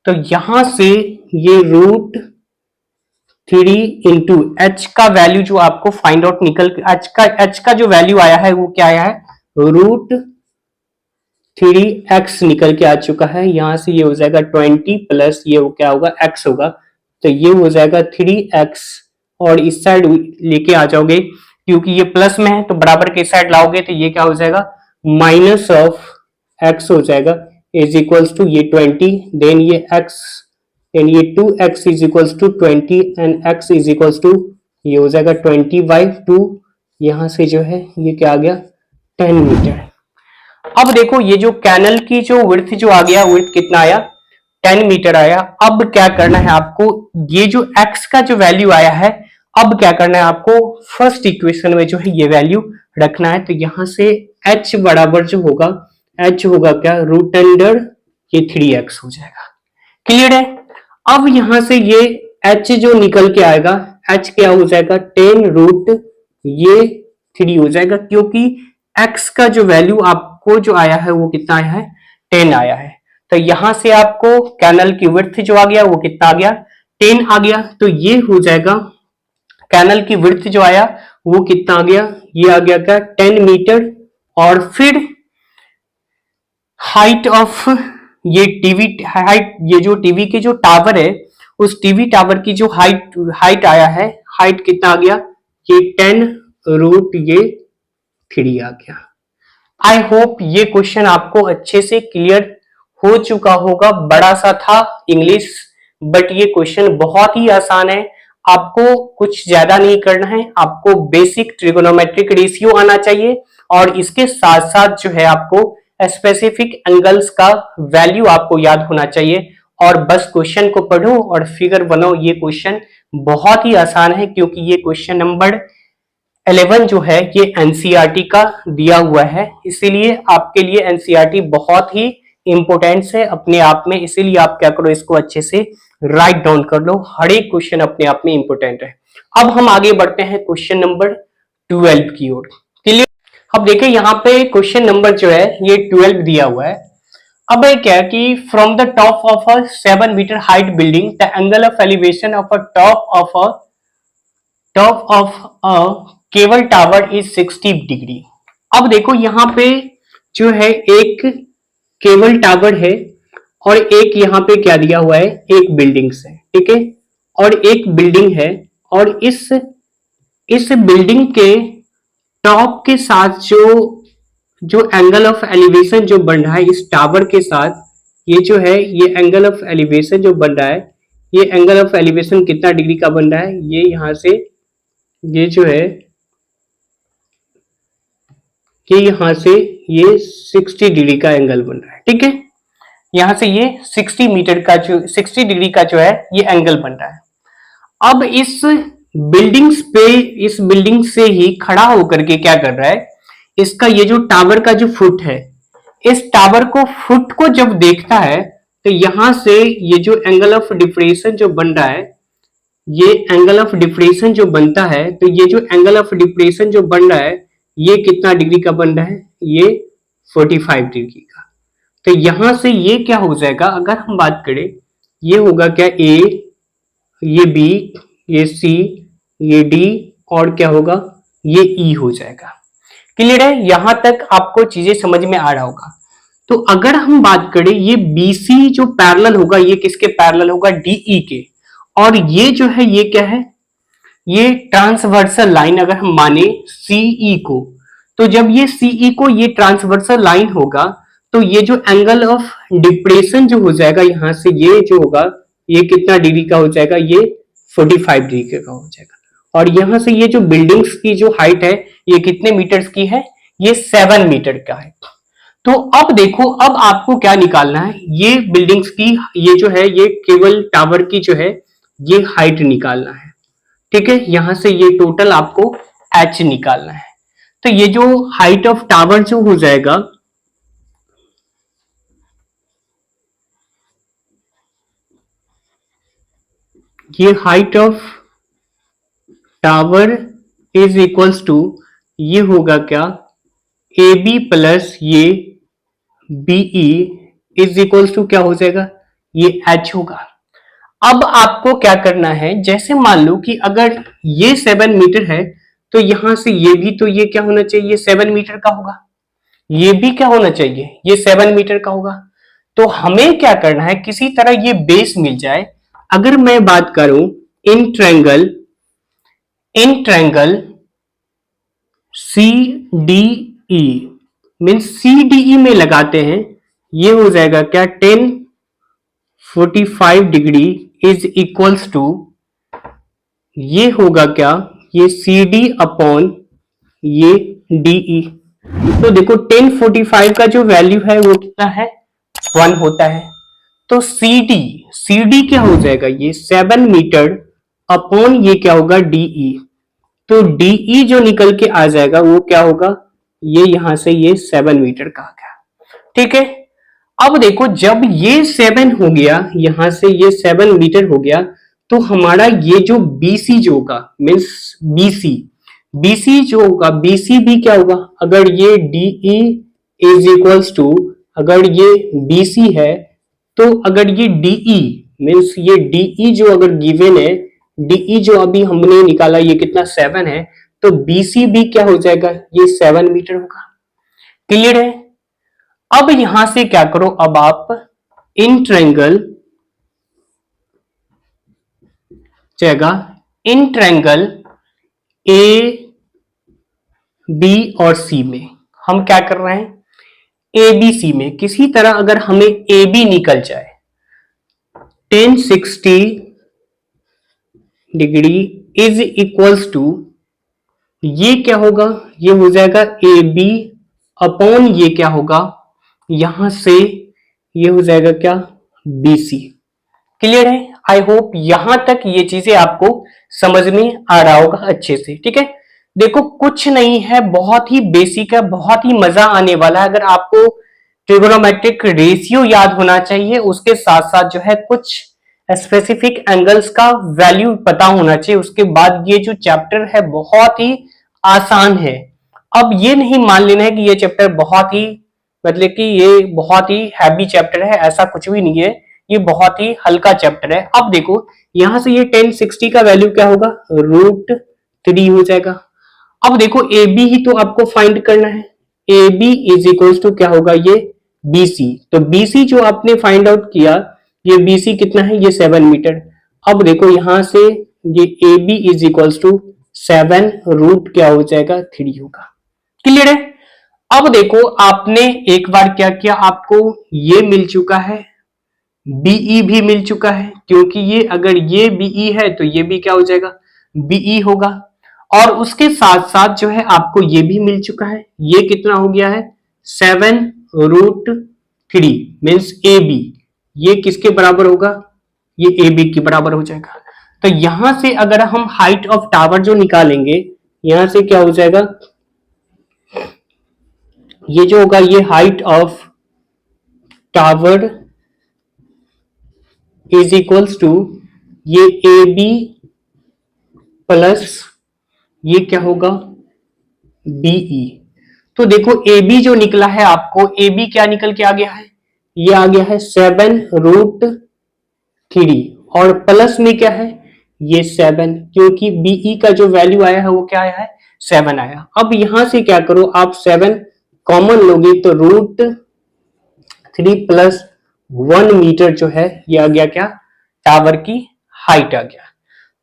[SPEAKER 1] तो यहां से ये √3 इंटू एच का वैल्यू जो आपको फाइंड आउट एच का जो वैल्यू आया है वो क्या आया है, √3x निकल के आ चुका है। यहां से ये हो जाएगा 20 प्लस ये क्या होगा, x होगा, तो ये हो जाएगा 3x, और इस साइड लेके आ जाओगे क्योंकि ये प्लस में है तो बराबर के साइड लाओगे तो ये क्या हो जाएगा, माइनस ऑफ x हो जाएगा, इज इक्वल्स टू ये 20, देन ये x, एंड ये 2x is equals to 20 and x is equals to ये हो जाएगा 20/2, यहां से जो है ये क्या आ गया, 10 मीटर। अब देखो ये जो कैनल की जो विड्थ जो आ गया, विड्थ कितना आया, 10 मीटर आया। अब क्या करना है आपको, ये जो x का जो वैल्यू आया है, अब क्या करना है आपको, फर्स्ट इक्वेशन में जो है ये वैल्यू रखना है। तो यहां से h बराबर जो होगा, h होगा क्या, √अंडर ये 3x हो जाएगा। क्लियर है। अब यहां से ये h जो निकल के आएगा, h क्या हो जाएगा, 10 रूट ये 3 हो जाएगा, क्योंकि x का जो वैल्यू आपको जो आया है वो कितना आया है, 10 आया है। तो यहां से आपको कैनल की विड्थ जो आ गया वो कितना आ गया, 10 आ गया। तो ये हो जाएगा कैनल की विड्थ जो आया वो कितना आ गया, ये आ गया क्या, 10 मीटर। और फिर हाइट ऑफ ये टीवी हाइट, ये जो टीवी के जो टावर है उस टीवी टावर की जो हाइट आया है, हाइट कितना आ गया, ये 10 रूट ये 3 आ गया। आई होप ये क्वेश्चन आपको अच्छे से क्लियर हो चुका होगा। बड़ा सा था इंग्लिश, बट ये क्वेश्चन बहुत ही आसान है। आपको कुछ ज्यादा नहीं करना है, आपको बेसिक ट्रिगोनोमेट्रिक रेशियो आना चाहिए और इसके साथ साथ जो है आपको स्पेसिफिक एंगल्स का वैल्यू आपको याद होना चाहिए, और बस क्वेश्चन को पढ़ो और फिगर बनाओ। ये क्वेश्चन बहुत ही आसान है क्योंकि ये क्वेश्चन नंबर 11 जो है ये एनसीईआरटी का दिया हुआ है, इसीलिए आपके लिए एनसीईआरटी बहुत ही इंपोर्टेंट है अपने आप में। इसीलिए आप क्या करो, इसको अच्छे से राइट डाउन कर लो, हर एक क्वेश्चन अपने आप में इंपोर्टेंट है। अब हम आगे बढ़ते हैं क्वेश्चन नंबर 12 की ओर। क्लियर। अब देखिए यहाँ पे क्वेश्चन नंबर जो है ये 12 दिया हुआ है। अब है क्या कि from the top of a 7 metre height building the angle of elevation of a top of a cable tower is 60 degree. अब देखो यहाँ पे जो है एक केबल टावर है और एक यहाँ पे क्या दिया हुआ है, एक बिल्डिंग्स है, ठीक है, और एक बिल्डिंग है, और इस बिल्डिंग के टॉप के साथ जो एंगल ऑफ एलिवेशन जो बन रहा है इस टावर के साथ, ये जो है ये एंगल ऑफ एलिवेशन जो बन रहा है, ये एंगल ऑफ एलिवेशन कितना डिग्री का बन रहा है, ये यहां से ये जो है कि यहां से ये 60 डिग्री का एंगल बन रहा है, ठीक है, यहां से ये 60 मीटर का जो 60 डिग्री का जो है ये एंगल बन रहा है। अब इस बिल्डिंग से ही खड़ा होकर के क्या कर रहा है, इसका ये जो टावर का जो फुट है, इस टावर को फुट को जब देखता है तो यहां से ये जो एंगल ऑफ डिफरेंशन जो बन रहा है, ये एंगल ऑफ डिफरेंशन जो बनता है, तो ये जो एंगल ऑफ डिफरेंशन जो बन रहा है ये कितना डिग्री का बन रहा है, ये 45 डिग्री का। तो यहां से ये क्या हो जाएगा, अगर हम बात करें, ये होगा क्या, ए, ये बी, ये सी, ये डी, और क्या होगा, ये ई हो जाएगा। क्लियर है, यहां तक आपको चीजें समझ में आ रहा होगा। तो अगर हम बात करें, ये बीसी जो पैरेलल होगा ये किसके पैरेलल होगा, डीई के, और ये जो है ये क्या है, ये ट्रांसवर्सल लाइन अगर हम माने सीई को, तो जब ये सीई को ये ट्रांसवर्सल लाइन होगा तो ये जो एंगल ऑफ डिप्रेशन जो हो जाएगा यहां से ये जो होगा ये कितना डिग्री का हो जाएगा, ये 45 डिग्री का हो जाएगा। और यहां से ये जो बिल्डिंग्स की जो हाइट है ये कितने मीटर्स की है, ये 7 मीटर का है। तो अब देखो, अब आपको क्या निकालना है, ये बिल्डिंग्स की ये जो है ये केबल टावर की जो है ये हाइट निकालना है, ठीक है, यहां से ये टोटल आपको एच निकालना है। तो ये जो हाइट ऑफ टावर जो हो जाएगा, ये height of tower is equals to ये होगा क्या, ए बी प्लस ये बीई इज इक्वल्स टू क्या हो जाएगा, ये एच होगा। अब आपको क्या करना है, जैसे मान लो कि अगर ये 7 मीटर है तो यहां से ये भी, तो ये क्या होना चाहिए, ये 7 मीटर का होगा, ये भी क्या होना चाहिए, ये 7 मीटर का होगा। तो हमें क्या करना है, किसी तरह ये बेस मिल जाए। अगर मैं बात करूं in triangle C D E, mean C D E में लगाते हैं, ये हो जाएगा क्या, 1045 डिग्री इज इक्वल्स टू, ये होगा क्या, ये सी डी अपॉन ये डीई। तो देखो 1045 का जो वैल्यू है वो कितना है, 1 होता है। तो सी डी क्या हो जाएगा, ये 7 मीटर अपॉन ये क्या होगा, डीई। तो डीई जो निकल के आ जाएगा वो क्या होगा, ये यहां से ये 7 मीटर का आ गया। ठीक है, अब देखो जब ये 7 हो गया, यहां से ये 7 मीटर हो गया, तो हमारा ये जो बीसी जो होगा, मीन्स बीसी जो होगा, बीसी भी क्या होगा, अगर ये डीई इज इक्वल्स टू, अगर ये बीसी है, तो अगर ये डीई मीन्स ये डीई जो अगर गिवन है, डीई जो अभी हमने निकाला ये कितना 7 है, तो बीसी भी क्या हो जाएगा, ये 7 मीटर होगा। क्लियर है। अब यहां से क्या करो, अब आप इन ट्रायंगल ए बी और सी में हम क्या कर रहे हैं, ए बी सी में किसी तरह अगर हमें ए बी निकल जाए, 1060 डिग्री इज इक्वल्स टू, ये क्या होगा, ये हो जाएगा ए बी अपॉन ये क्या होगा, यहां से ये हो जाएगा क्या, बी सी। क्लियर है। आई होप यहां तक ये चीजें आपको समझ में आ रहा होगा अच्छे से। ठीक है, देखो कुछ नहीं है, बहुत ही बेसिक है, बहुत ही मजा आने वाला है। अगर आपको ट्रिगोनोमेट्रिक रेशियो याद होना चाहिए, उसके साथ साथ जो है कुछ स्पेसिफिक एंगल्स का वैल्यू पता होना चाहिए, उसके बाद ये जो चैप्टर है बहुत ही आसान है। अब ये नहीं मान लेना है कि ये चैप्टर बहुत ही, मतलब कि ये बहुत ही हैवी चैप्टर है, ऐसा कुछ भी नहीं है, ये बहुत ही हल्का चैप्टर है। अब देखो यहां से ये 1060 का वैल्यू क्या होगा, √3 हो जाएगा। अब देखो ए बी ही तो आपको फाइंड करना है, A B is equal to क्या होगा, ये बी सी। तो बी सी जो आपने फाइंड आउट किया, ये बी सी कितना है, ये 7 मीटर। अब देखो यहां से ये A B is equal to 7 root क्या हो जाएगा, 3 होगा। क्लियर है। अब देखो आपने एक बार क्या किया, आपको ये मिल चुका है, बीई भी मिल चुका है, क्योंकि ये अगर ये बीई है तो ये भी क्या हो जाएगा, बीई होगा। और उसके साथ साथ जो है आपको ये भी मिल चुका है, ये कितना हो गया है, 7√3 मीन्स ए बी, ये किसके बराबर होगा, ये ए बी के बराबर हो जाएगा। तो यहां से अगर हम हाइट ऑफ टावर जो निकालेंगे, यहां से क्या हो जाएगा, ये जो होगा ये height of tower is equals to ये ए बी प्लस ये क्या होगा, बीई। तो देखो ए बी जो निकला है आपको, ए बी क्या निकल के आ गया है, ये आ गया है 7√3 और प्लस में क्या है, ये 7, क्योंकि बीई का जो वैल्यू आया है वो क्या आया है, 7 आया। अब यहां से क्या करो, आप 7 कॉमन लोगे तो √3 प्लस 1 मीटर जो है ये आ गया क्या, टावर की हाइट आ गया।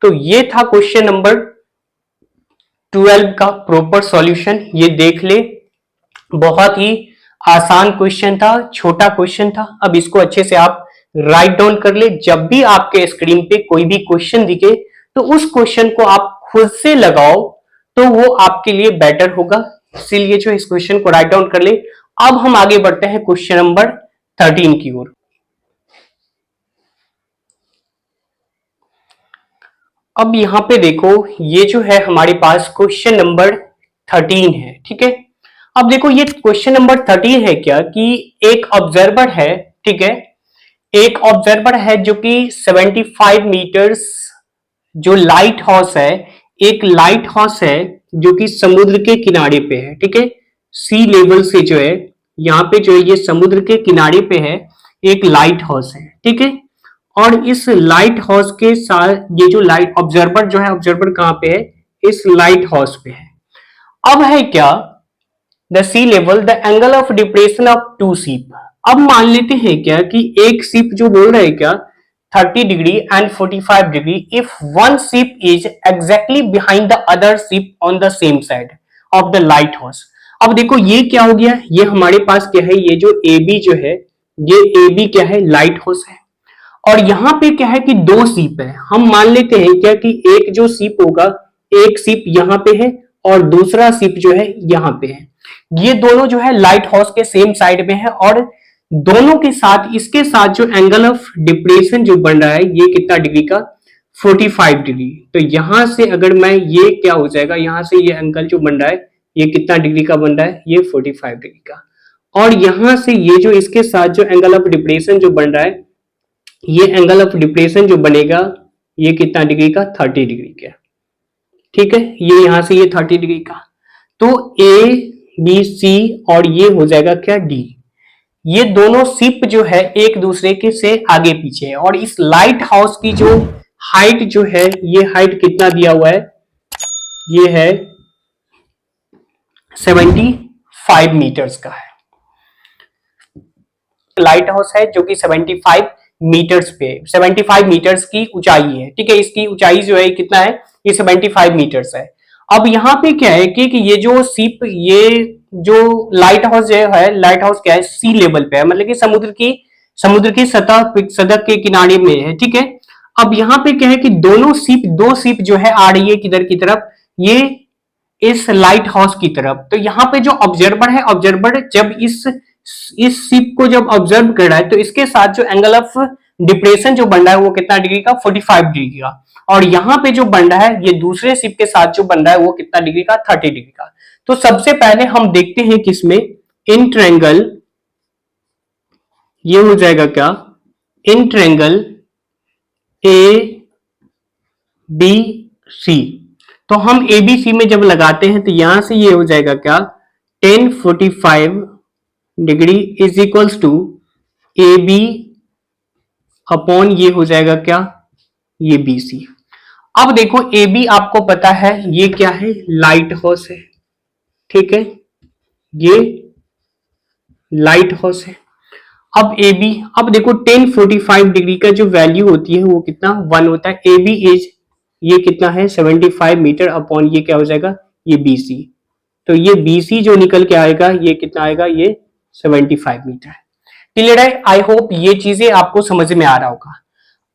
[SPEAKER 1] तो ये था क्वेश्चन नंबर 12 का प्रॉपर सॉल्यूशन। ये देख ले, बहुत ही आसान क्वेश्चन था, छोटा क्वेश्चन था। अब इसको अच्छे से आप राइट डाउन कर ले, जब भी आपके स्क्रीन पे कोई भी क्वेश्चन दिखे तो उस क्वेश्चन को आप खुद से लगाओ, तो वो आपके लिए बेटर होगा। इसीलिए जो इस क्वेश्चन को राइट डाउन कर ले। अब हम आगे बढ़ते हैं क्वेश्चन नंबर 13 की ओर। अब यहां पे देखो, ये जो है हमारे पास क्वेश्चन नंबर 13 है। ठीक है, अब देखो ये क्वेश्चन नंबर 13 है क्या, कि एक ऑब्जर्वर है, ठीक है, एक ऑब्जर्वर है जो कि 75 मीटर्स जो लाइट हाउस है, एक लाइट हाउस है जो कि समुद्र के किनारे पे है। ठीक है, सी लेवल से जो है यहाँ पे जो ये समुद्र के किनारे पे है एक लाइट हाउस है, ठीक है। और इस लाइट हाउस के साथ ये जो लाइट ऑब्जर्वर जो है, ऑब्जर्वर कहाँ पे है, इस लाइट हाउस पे है। अब है क्या, the sea level, the angle of depression of two ship. अब मान लेते हैं क्या कि एक सीप जो बोल रहा है क्या 30 degree and 45 degree if one ship is exactly behind the other ship on the same side of the lighthouse. अब देखो ये क्या हो गया, ये हमारे पास क्या है, ये जो ए बी जो है, ये ए बी क्या है, लाइट हाउस है। और यहाँ पे क्या है कि दो सीप है। हम मान लेते हैं क्या कि एक जो सीप होगा, एक सीप यहाँ पे है और दूसरा सीप जो है यहाँ पे है। ये दोनों जो है लाइट हाउस के सेम साइड में है और दोनों के साथ इसके साथ जो एंगल ऑफ डिप्रेशन जो बन रहा है ये कितना डिग्री का, 45 डिग्री। तो यहां से अगर मैं, ये क्या हो जाएगा, यहां से ये एंगल जो बन रहा है ये कितना डिग्री का बन रहा है, ये 45 डिग्री का। और यहां से ये जो इसके साथ जो एंगल ऑफ डिप्रेशन जो बन रहा है, ये एंगल ऑफ डिप्रेशन जो बनेगा ये कितना डिग्री का, 30 डिग्री का, ठीक है। ये यहां से ये 30 डिग्री का। तो ए बी सी और ये हो जाएगा क्या, डी। ये दोनों सिप जो है एक दूसरे के से आगे पीछे है। और इस लाइट हाउस की जो हाइट जो है, ये हाइट कितना दिया हुआ है, ये है 75 मीटर्स का है। लाइट हाउस है जो कि 75 मीटर्स पे, 75 मीटर्स की ऊंचाई है, ठीक है। इसकी ऊंचाई जो है कितना है, ये 75 मीटर्स है। अब यहाँ पे क्या है कि ये जो सीप, ये जो लाइट हाउस जो है, लाइट हाउस क्या है, सी लेवल पे है, मतलब कि समुद्र की सतह के किनारे में है, ठीक है। अब यहाँ पे क्या है कि दो सीप जो है आ रही है किधर की तरफ, ये इस लाइट हाउस की तरफ। तो यहाँ पे जो ऑब्जर्वर है, ऑब्जर्वर जब इस सीप को जब ऑब्जर्व कर रहा है तो इसके साथ जो एंगल ऑफ डिप्रेशन जो बन रहा है वो कितना डिग्री का, 45 डिग्री का। और यहाँ पे जो बन रहा है ये दूसरे सीप के साथ जो बन रहा है वो कितना डिग्री का, 30 डिग्री का। तो सबसे पहले हम देखते हैं किसमें, इन ट्रायंगल, ये हो जाएगा क्या, इन ट्रायंगल ए बी सी। तो हम ए बी सी में जब लगाते हैं तो यहां से ये हो जाएगा क्या, 1045 degree is equals to A B upon ये हो जाएगा क्या, ये बी सी। अब देखो ए बी आपको पता है ये क्या है, लाइट हाउस है, ठीक है, ये लाइट हाउस है। अब ए बी, अब देखो 1045 डिग्री का जो वैल्यू होती है वो कितना, 1 होता है। ए बी इज, ये कितना है, 75 मीटर अपॉन ये क्या हो जाएगा, ये बी सी। तो ये बी सी जो निकल के आएगा ये कितना आएगा, ये 75 मीटर। क्लियर है, आई होप ये चीजें आपको समझ में आ रहा होगा।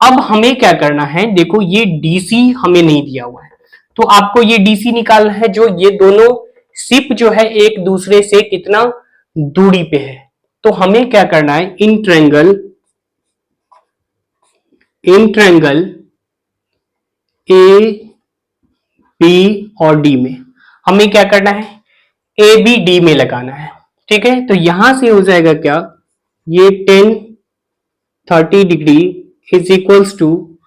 [SPEAKER 1] अब हमें क्या करना है, देखो ये डीसी हमें नहीं दिया हुआ है, तो आपको ये डीसी निकालना है जो ये दोनों सिप जो है एक दूसरे से कितना दूरी पे है। तो हमें क्या करना है, इन ट्रायंगल ए बी और डी में हमें क्या करना है, ए बी डी में लगाना है, ठीक है। तो यहां से हो जाएगा क्या, ये 1030 डिग्री इज इक्वल्स टू,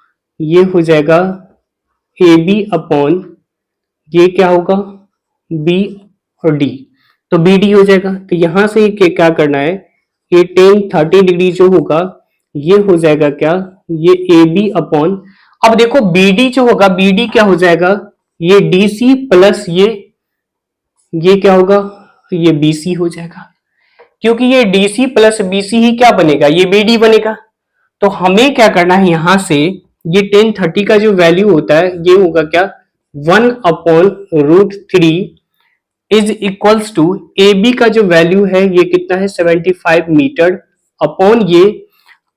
[SPEAKER 1] ये हो जाएगा ए बी अपॉन ये क्या होगा, बी और डी, तो बी डी हो जाएगा। तो यहां से क्या करना है, ये 1030 डिग्री जो होगा ये हो जाएगा क्या, ये ए बी अपॉन, अब देखो बी डी जो होगा, बी डी क्या हो जाएगा, ये डी सी प्लस ये क्या होगा, ये बी सी हो जाएगा, क्योंकि ये D C plus B C ही क्या बनेगा, ये बी डी बनेगा। तो हमें क्या करना है, यहां से ये 1030 का जो वैल्यू होता है ये होगा क्या, 1 upon √3 is equals to A B का जो वैल्यू है ये कितना है, 75 मीटर अपॉन ये।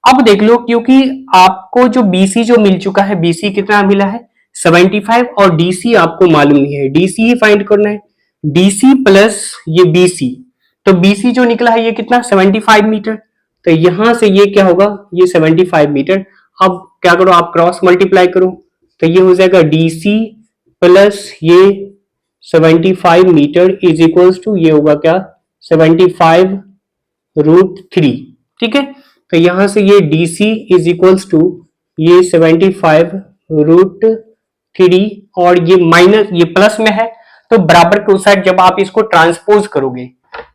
[SPEAKER 1] अब देख लो, क्योंकि आपको जो बीसी जो मिल चुका है, बीसी कितना मिला है, 75, और डीसी आपको मालूम नहीं है, डीसी ही फाइंड करना है, डीसी प्लस ये बीसी। तो बीसी जो निकला है ये कितना, 75 मीटर। तो यहां से ये क्या होगा, ये 75 मीटर। अब क्या करो, आप क्रॉस मल्टीप्लाई करो, तो ये हो जाएगा डीसी प्लस ये 75 मीटर इज इक्वल्स टू ये होगा क्या, 75√3, ठीक है। तो यहां से ये डीसी इज इक्वल्स टू ये 75√3 और ये माइनस, ये प्लस में है तो बराबर के उस साइड जब आप इसको ट्रांसपोज करोगे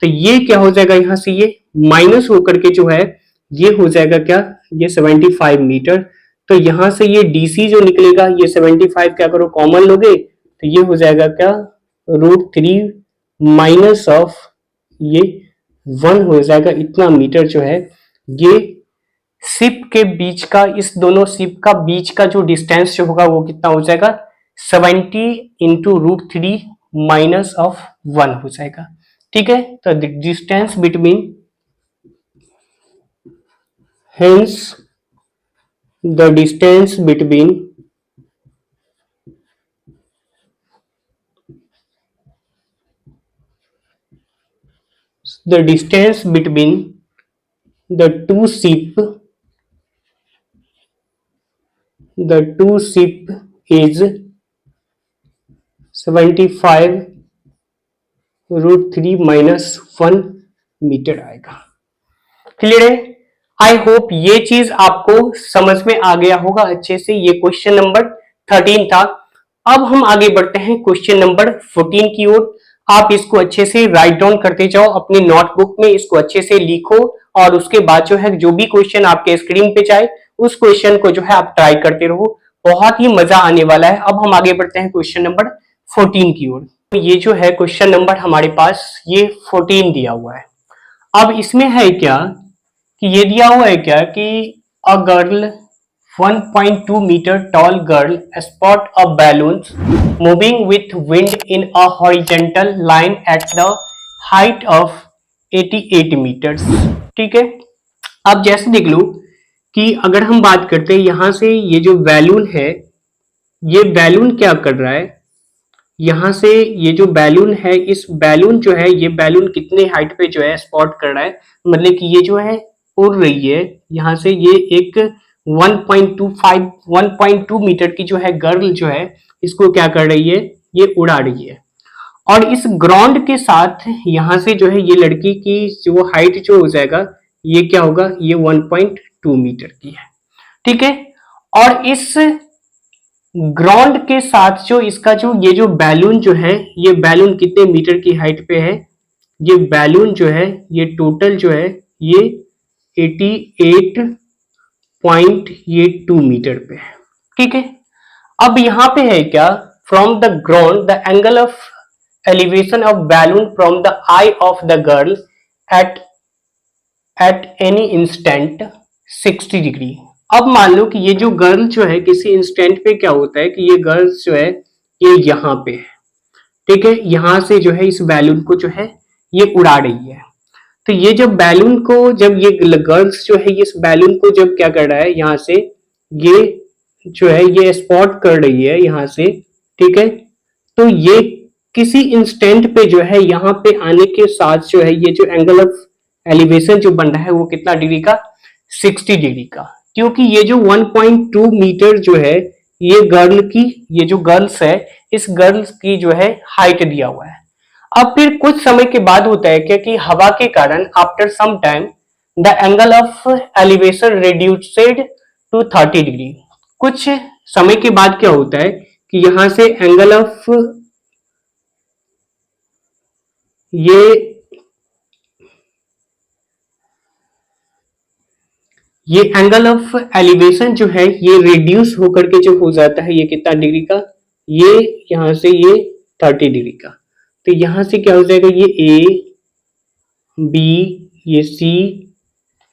[SPEAKER 1] तो ये क्या हो जाएगा, यहां से ये माइनस होकर के जो है ये हो जाएगा क्या, ये 75 मीटर। तो यहां से ये डीसी जो निकलेगा, ये 75 क्या करो कॉमन लोगे, तो ये हो जाएगा क्या, √3 माइनस ऑफ ये 1 हो जाएगा। इतना मीटर जो है ये शिप के बीच का, इस दोनों शिप का बीच का जो डिस्टेंस जो होगा वो कितना हो जाएगा, 70 इंटू √3 माइनस ऑफ 1 हो जाएगा। ठीक है, तो distance between, hence the distance between the distance between the two ship is 75 √3 minus 1 metre आएगा। क्लियर है? आई होप ये चीज आपको समझ में आ गया होगा अच्छे से। ये क्वेश्चन नंबर 13 था। अब हम आगे बढ़ते हैं क्वेश्चन नंबर 14 की ओर। आप इसको अच्छे से राइट डाउन करते जाओ अपनी नोटबुक में, इसको अच्छे से लिखो और उसके बाद जो है जो भी क्वेश्चन आपके स्क्रीन पे जाए उस क्वेश्चन को जो है आप ट्राई करते रहो, बहुत ही मजा आने वाला है। अब हम आगे बढ़ते हैं क्वेश्चन नंबर 14 की ओर। ये जो है क्वेश्चन नंबर हमारे पास ये 14 दिया हुआ है। अब इसमें है क्या कि ये दिया हुआ है क्या कि a girl 1.2 metre tall girl spot a balloons moving with wind in a horizontal line at the height of 88 metres. ठीक है, अब जैसे देख लो कि अगर हम बात करते हैं यहां से ये जो बैलून है, ये बैलून क्या कर रहा है, यहां से ये जो बैलून है, इस बैलून जो है ये बैलून कितने हाइट पे जो है स्पॉट कर रहा है, मतलब कि ये जो है उड़ रही है यहां से, ये एक 1.2 मीटर की जो है गर्ल जो है इसको क्या कर रही है, ये उड़ा रही है। और इस ग्राउंड के साथ यहां से जो है ये लड़की की जो हाइट जो हो जाएगा ये क्या होगा, ये 1.2 मीटर की है। ठीक है, और इस ग्राउंड के साथ जो इसका जो ये जो बैलून जो है, ये बैलून कितने मीटर की हाइट पे है, ये बैलून जो है ये टोटल जो है ये 88.2 मीटर पे है। ठीक है, अब यहां पे है क्या, from the ground the angle of elevation of balloon from the I of the girl at any instant 60 degree. अब मान लो कि ये जो गर्ल जो है किसी इंस्टेंट पे क्या होता है कि ये गर्ल जो है ये यहाँ पे है। ठीक है, यहां से जो है इस बैलून को जो है ये उड़ा रही है। तो ये जब बैलून को, जब ये गर्ल्स जो है इस बैलून को जब क्या कर रहा है, यहाँ से ये जो है ये स्पॉट कर रही है यहाँ से। ठीक है, तो ये किसी इंस्टेंट पे जो है यहाँ पे आने के साथ जो है ये जो एंगल ऑफ एलिवेशन जो बन रहा है वो कितना डिग्री का, 60 डिग्री का। क्योंकि ये जो 1.2 मीटर जो है ये गर्ल की, ये जो गर्ल्स है इस गर्ल्स की जो है हाइट दिया हुआ है। अब फिर कुछ समय के बाद होता है क्योंकि हवा के कारण after some time the angle of elevation reduced to 30 degree. कुछ समय के बाद क्या होता है कि यहां से एंगल ऑफ ये एंगल ऑफ एलिवेशन जो है ये रिड्यूस होकर के जो हो जाता है ये कितना डिग्री का, ये यहां से ये 30 डिग्री का। तो यहां से क्या हो जाएगा, ये ए बी, ये सी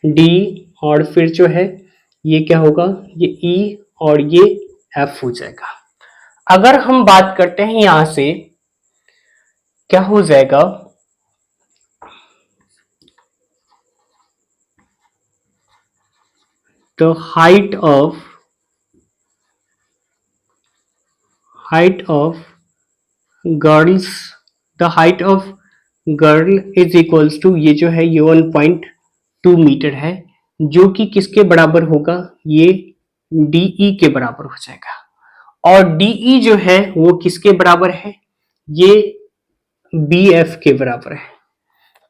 [SPEAKER 1] डी और फिर जो है ये क्या होगा, ये ई और ये एफ हो जाएगा। अगर हम बात करते हैं यहां से क्या हो जाएगा, the height of girls, the height of girl is equals to, ये जो है ये 1.2 मीटर है जो कि किसके बराबर होगा, ये डीई के बराबर हो जाएगा। और डीई जो है वो किसके बराबर है, ये बीएफ के बराबर है।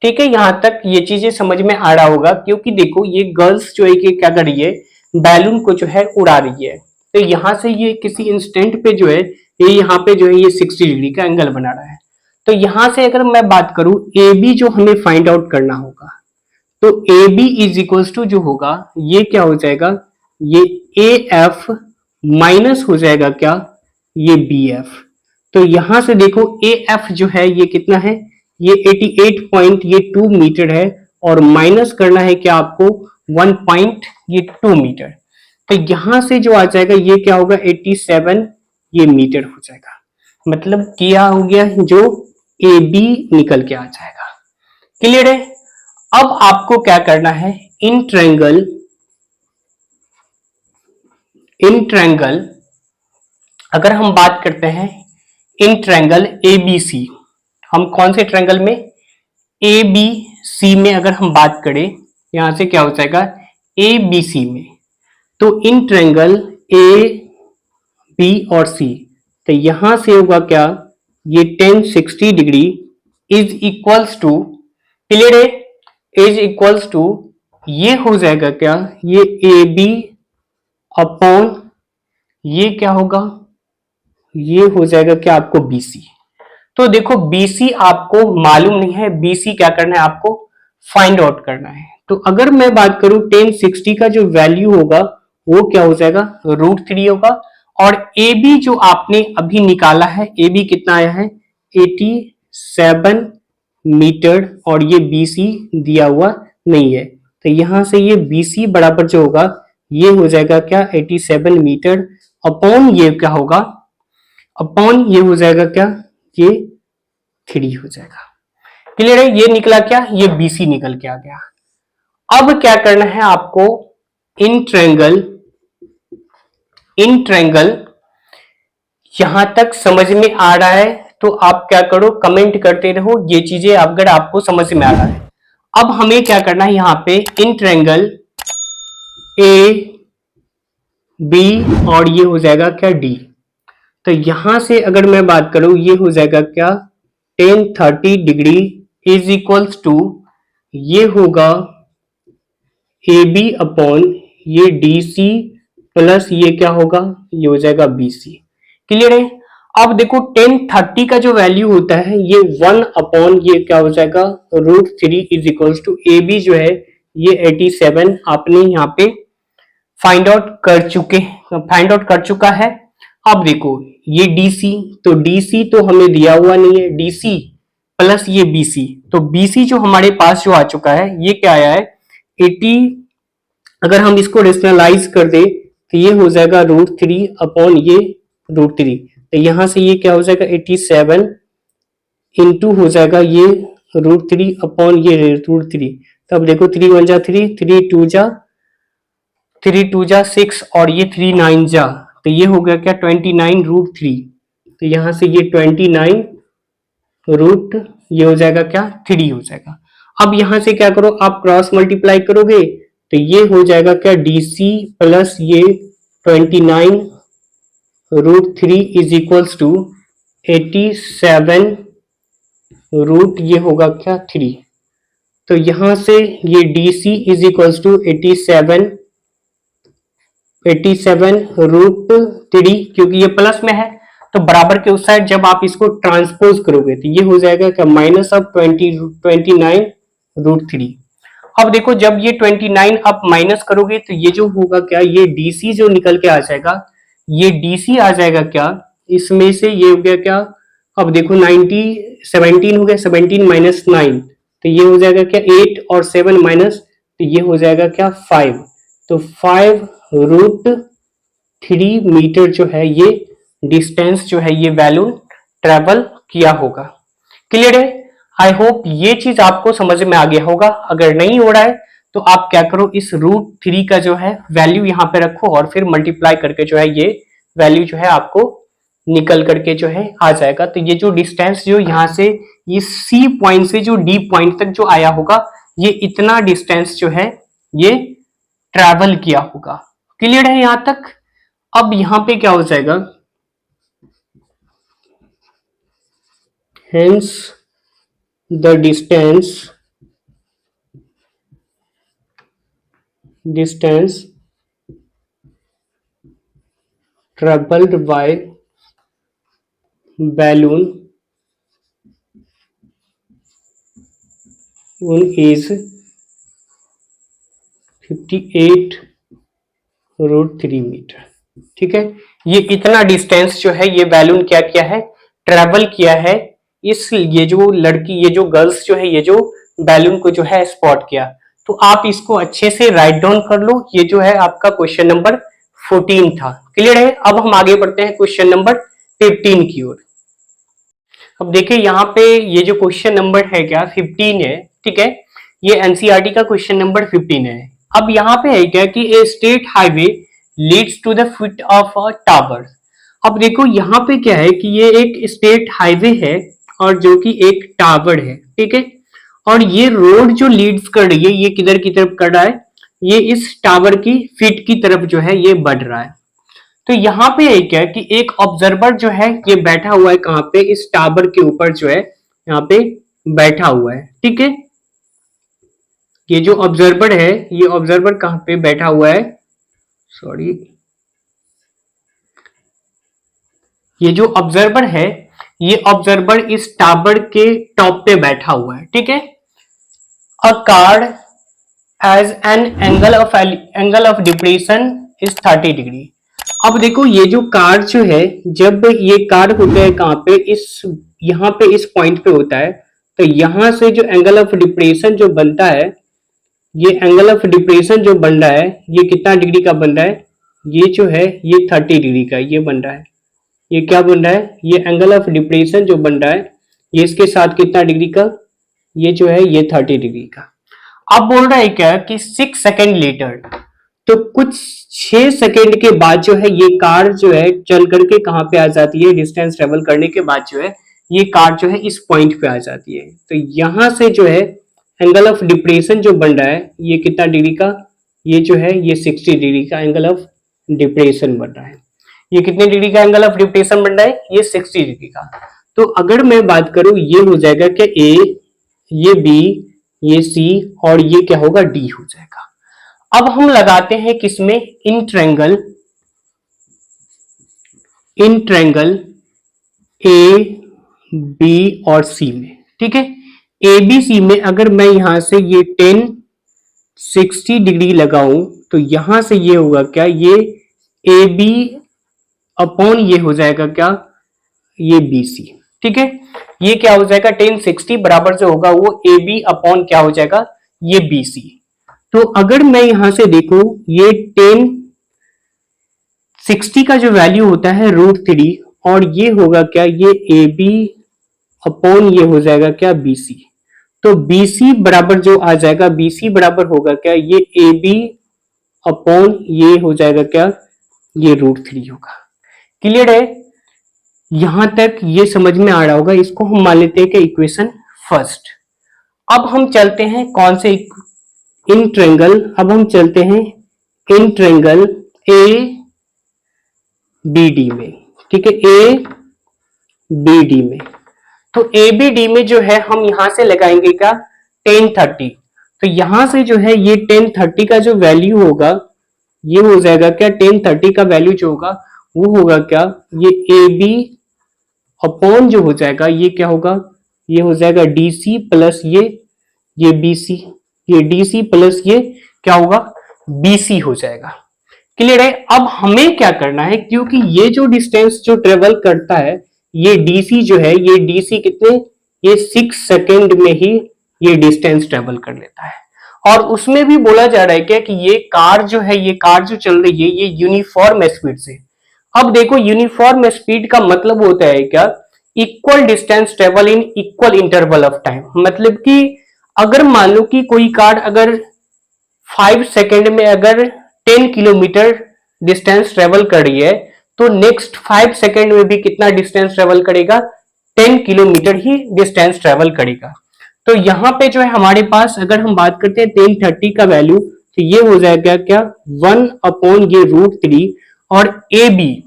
[SPEAKER 1] ठीक है, यहां तक ये चीजें समझ में आ रहा होगा। क्योंकि देखो ये गर्ल्स जो है कि क्या कर रही है, बैलून को जो है उड़ा रही है। तो यहां से ये किसी इंस्टेंट पे जो है ये यहाँ पे जो है ये 60 डिग्री का एंगल बना रहा है। तो यहां से अगर मैं बात करूं ए बी जो हमें फाइंड आउट करना होगा, तो A B is equals to जो होगा ये क्या हो जाएगा, ये ए एफ माइनस हो जाएगा क्या, ये बी एफ। तो यहां से देखो ए एफ जो है ये कितना है, ये 88.2 मीटर है, और माइनस करना है क्या आपको 1.2 मीटर। तो यहां से जो आ जाएगा ये क्या होगा 87 ये मीटर हो जाएगा। मतलब क्या हो गया, जो ए बी निकल के आ जाएगा। क्लियर है। अब आपको क्या करना है, इन ट्रायंगल अगर हम बात करते हैं इन ट्रायंगल एबीसी, हम कौन से ट्रायंगल में, ए बी सी में अगर हम बात करें, यहां से क्या हो जाएगा ए बी सी में, तो इन ट्रायंगल ए बी और सी, तो यहां से होगा क्या, ये 1060 degree is equals to, clear है, इज इक्वल्स टू, ये हो जाएगा क्या, ये ए बी अपॉन ये क्या होगा, ये हो जाएगा क्या आपको बीसी। तो देखो बीसी आपको मालूम नहीं है, बीसी क्या करना है आपको फाइंड आउट करना है। तो अगर मैं बात करूं 1060 का जो वैल्यू होगा वो क्या हो जाएगा √3 होगा, और ए बी जो आपने अभी निकाला है, ए बी कितना आया है 87 मीटर, और ये बीसी दिया हुआ नहीं है, तो यहां से ये बीसी बराबर जो होगा ये हो जाएगा क्या 87 मीटर अपॉन ये क्या होगा, अपॉन ये हो जाएगा क्या, ये 3 हो जाएगा। क्लियर है, ये निकला क्या, ये बीसी निकल के आ गया। अब क्या करना है आपको, इन ट्रायंगल यहां तक समझ में आ रहा है तो आप क्या करो कमेंट करते रहो, ये चीजें अगर आपको समझ में आ रहा है। अब हमें क्या करना है, यहां पे इन ट्रायंगल ए बी और ये हो जाएगा क्या डी, तो यहां से अगर मैं बात करूं ये हो जाएगा क्या 1030 डिग्री इज इक्वल्स टू, ये होगा ए बी अपॉन ये डी सी प्लस ये क्या होगा, ये हो जाएगा बी सी। क्लियर है। अब देखो 1030 का जो वैल्यू होता है ये 1 अपॉन ये क्या हो जाएगा √3 is equals to, A B जो है ये 87 आपने यहाँ पे फाइंड आउट कर चुका है। अब देखो ये डीसी, तो डीसी तो हमें दिया हुआ नहीं है, डीसी प्लस ये बीसी, तो बीसी जो हमारे पास जो आ चुका है ये क्या आया है 80, अगर हम इसको रेशनलाइज कर दे तो ये हो जाएगा √3 अपॉन ये √3, तो यहां से ये क्या हो जाएगा 87 इंटू हो जाएगा ये √3 अपॉन ये √3, तब देखो 3 1 जा 3, 3 2 जा 6, और ये 3 9 जा, तो ये हो गया क्या 29 √3, तो यहां से ये 29 रूट ये हो जाएगा क्या 3 हो जाएगा। अब यहां से क्या करो आप क्रॉस मल्टीप्लाई करोगे तो ये हो जाएगा क्या डीसी प्लस ये 29 √3 इज इक्वल्स टू 87 रूट ये होगा क्या 3, तो यहां से ये डीसी इज इक्वल्स टू 87 √3, क्योंकि ये प्लस में है तो बराबर के उस साइड जब आप इसको ट्रांसपोज करोगे तो ये हो जाएगा क्या माइनस ऑफ 29 √3। अब देखो जब ये 29 आप माइनस करोगे तो ये जो होगा क्या, ये डीसी जो निकल के आ जाएगा, ये डीसी आ जाएगा क्या इसमें से, ये हो गया क्या, अब देखो 17 हो गया, 17 माइनस 9 तो ये हो जाएगा क्या 8, और 7 माइनस तो ये हो जाएगा क्या 5, तो 5 √3 मीटर जो है ये डिस्टेंस जो है ये बैलून ट्रेवल किया होगा। क्लियर है। आई होप ये चीज आपको समझ में आ गया होगा। अगर नहीं हो रहा है तो आप क्या करो इस √3 का जो है वैल्यू यहाँ पे रखो और फिर मल्टीप्लाई करके जो है ये वैल्यू जो है आपको निकल करके जो है आ जाएगा। तो ये जो डिस्टेंस जो यहाँ से ये सी पॉइंट से जो डी पॉइंट तक जो आया होगा ये इतना डिस्टेंस जो है ये ट्रैवल किया होगा। क्लियर है यहां तक। अब यहां पे क्या हो जाएगा, hence the distance travelled by balloon is 58√3 metre. ठीक है, ये इतना डिस्टेंस जो है ये बैलून क्या किया है, ट्रेवल किया है। ये जो लड़की, ये जो गर्ल्स जो है, ये जो बैलून को जो है स्पॉट किया। तो आप इसको अच्छे से राइट डाउन कर लो। ये जो है आपका क्वेश्चन नंबर 14 था। क्लियर है? अब हम आगे बढ़ते हैं क्वेश्चन नंबर 15 की ओर। अब देखिए यहाँ पे ये जो क्वेश्चन नंबर है क्या 15 है। ठीक है, ये एनसीईआरटी का क्वेश्चन नंबर 15 है। अब यहाँ पे है क्या कि a state highway leads to the foot of a tower. अब देखो यहाँ पे क्या है कि ये एक स्टेट हाईवे है और जो कि एक टावर है। ठीक है, और ये रोड जो लीड्स कर रही है ये किधर की तरफ कर रहा है, ये इस टावर की फीट की तरफ जो है ये बढ़ रहा है। तो यहाँ पे है क्या कि एक ऑब्जर्वर जो है ये बैठा हुआ है कहाँ पे, इस टावर के ऊपर जो है यहाँ पे बैठा हुआ है। ठीक है, ये जो ऑब्जर्वर है, ये ऑब्जर्वर कहाँ पे बैठा हुआ है, सॉरी, ये जो ऑब्जर्वर है, ये ऑब्जर्वर इस टावर के टॉप पे बैठा हुआ है। ठीक है, a car as an angle of depression is 30 degree. अब देखो ये जो कार जो है, जब ये कार होता है कहाँ पे, इस यहाँ पे इस पॉइंट पे होता है, तो यहाँ से जो एंगल ऑफ डिप्रेशन जो बनता है, ये एंगल ऑफ डिप्रेशन जो बन रहा है ये कितना डिग्री का बन रहा है, ये जो है ये 30 डिग्री का ये बन रहा है। ये क्या बन रहा है, ये एंगल ऑफ डिप्रेशन जो बन रहा है ये इसके साथ कितना डिग्री का, ये जो है ये 30 डिग्री का। अब बोल रहा है क्या कि 6 सेकेंड लेटर, तो कुछ 6 सेकेंड के बाद जो है ये कार जो है चल करके कहाँ पे आ जाती है, डिस्टेंस ट्रेवल करने के बाद जो है ये कार जो है इस पॉइंट पे आ जाती है। तो यहां से जो है एंगल ऑफ डिप्रेशन जो बन रहा है ये कितना डिग्री का, ये जो है ये 60 डिग्री का एंगल ऑफ डिप्रेशन बन रहा है। ये कितने डिग्री का एंगल ऑफ डिप्रेशन बन रहा है, ये 60 डिग्री का। तो अगर मैं बात करूं ये हो जाएगा क्या ए, ये बी, ये सी और ये क्या होगा डी हो जाएगा। अब हम लगाते हैं किसमें, इन ट्रायंगल ए बी और सी में। ठीक है, ए बी सी में अगर मैं यहां से ये 60 डिग्री लगाऊं तो यहां से ये होगा क्या, ये ए बी अपॉन ये हो जाएगा क्या, ये बी सी। ठीक है, ये क्या हो जाएगा 60 बराबर जो होगा वो ए बी अपॉन क्या हो जाएगा, ये बी सी। तो अगर मैं यहां से देखूं ये 60 का जो वैल्यू होता है √3 और ये होगा क्या, ये ए बी अपॉन ये हो जाएगा क्या बी सी। तो बी सी बराबर जो आ जाएगा, बी सी बराबर होगा क्या, ये ए बी अपॉन ये हो जाएगा क्या, ये √3 होगा। क्लियर है? यहां तक ये समझ में आ रहा होगा। इसको हम मान लेते हैं कि इक्वेशन फर्स्ट। अब हम चलते हैं कौन से, इन ट्रायंगल, अब हम चलते हैं in triangle A B D में। ठीक है, ए बी डी में, तो ए बी डी में जो है हम यहां से लगाएंगे क्या 1030। तो यहां से जो है ये 1030 का जो वैल्यू होगा ये हो जाएगा क्या, 1030 का वैल्यू जो होगा वो होगा क्या, ये ए बी अपॉन जो हो जाएगा ये क्या होगा, ये हो जाएगा डी सी प्लस ये बी सी, ये डी सी प्लस ये क्या होगा बी सी हो जाएगा। क्लियर है? अब हमें क्या करना है, क्योंकि ये जो डिस्टेंस जो ट्रेवल करता है ये डीसी जो है, ये डीसी कितने, ये 6 सेकेंड में ही ये डिस्टेंस ट्रेवल कर लेता है। और उसमें भी बोला जा रहा है क्या कि ये कार जो है, ये कार जो चल रही है ये यूनिफॉर्म स्पीड से। अब देखो यूनिफॉर्म स्पीड का मतलब होता है क्या, equal distance travel in equal interval of time. मतलब कि अगर मान लो कि कोई कार अगर 5 सेकेंड में अगर 10 किलोमीटर डिस्टेंस ट्रेवल कर रही है तो नेक्स्ट 5 सेकेंड में भी कितना डिस्टेंस ट्रेवल करेगा, 10 किलोमीटर ही डिस्टेंस ट्रेवल करेगा। तो यहां पे जो है हमारे पास अगर हम बात करते हैं 1030 का वैल्यू, तो ये हो जाएगा क्या 1 अपॉन ये √3 और ए बी,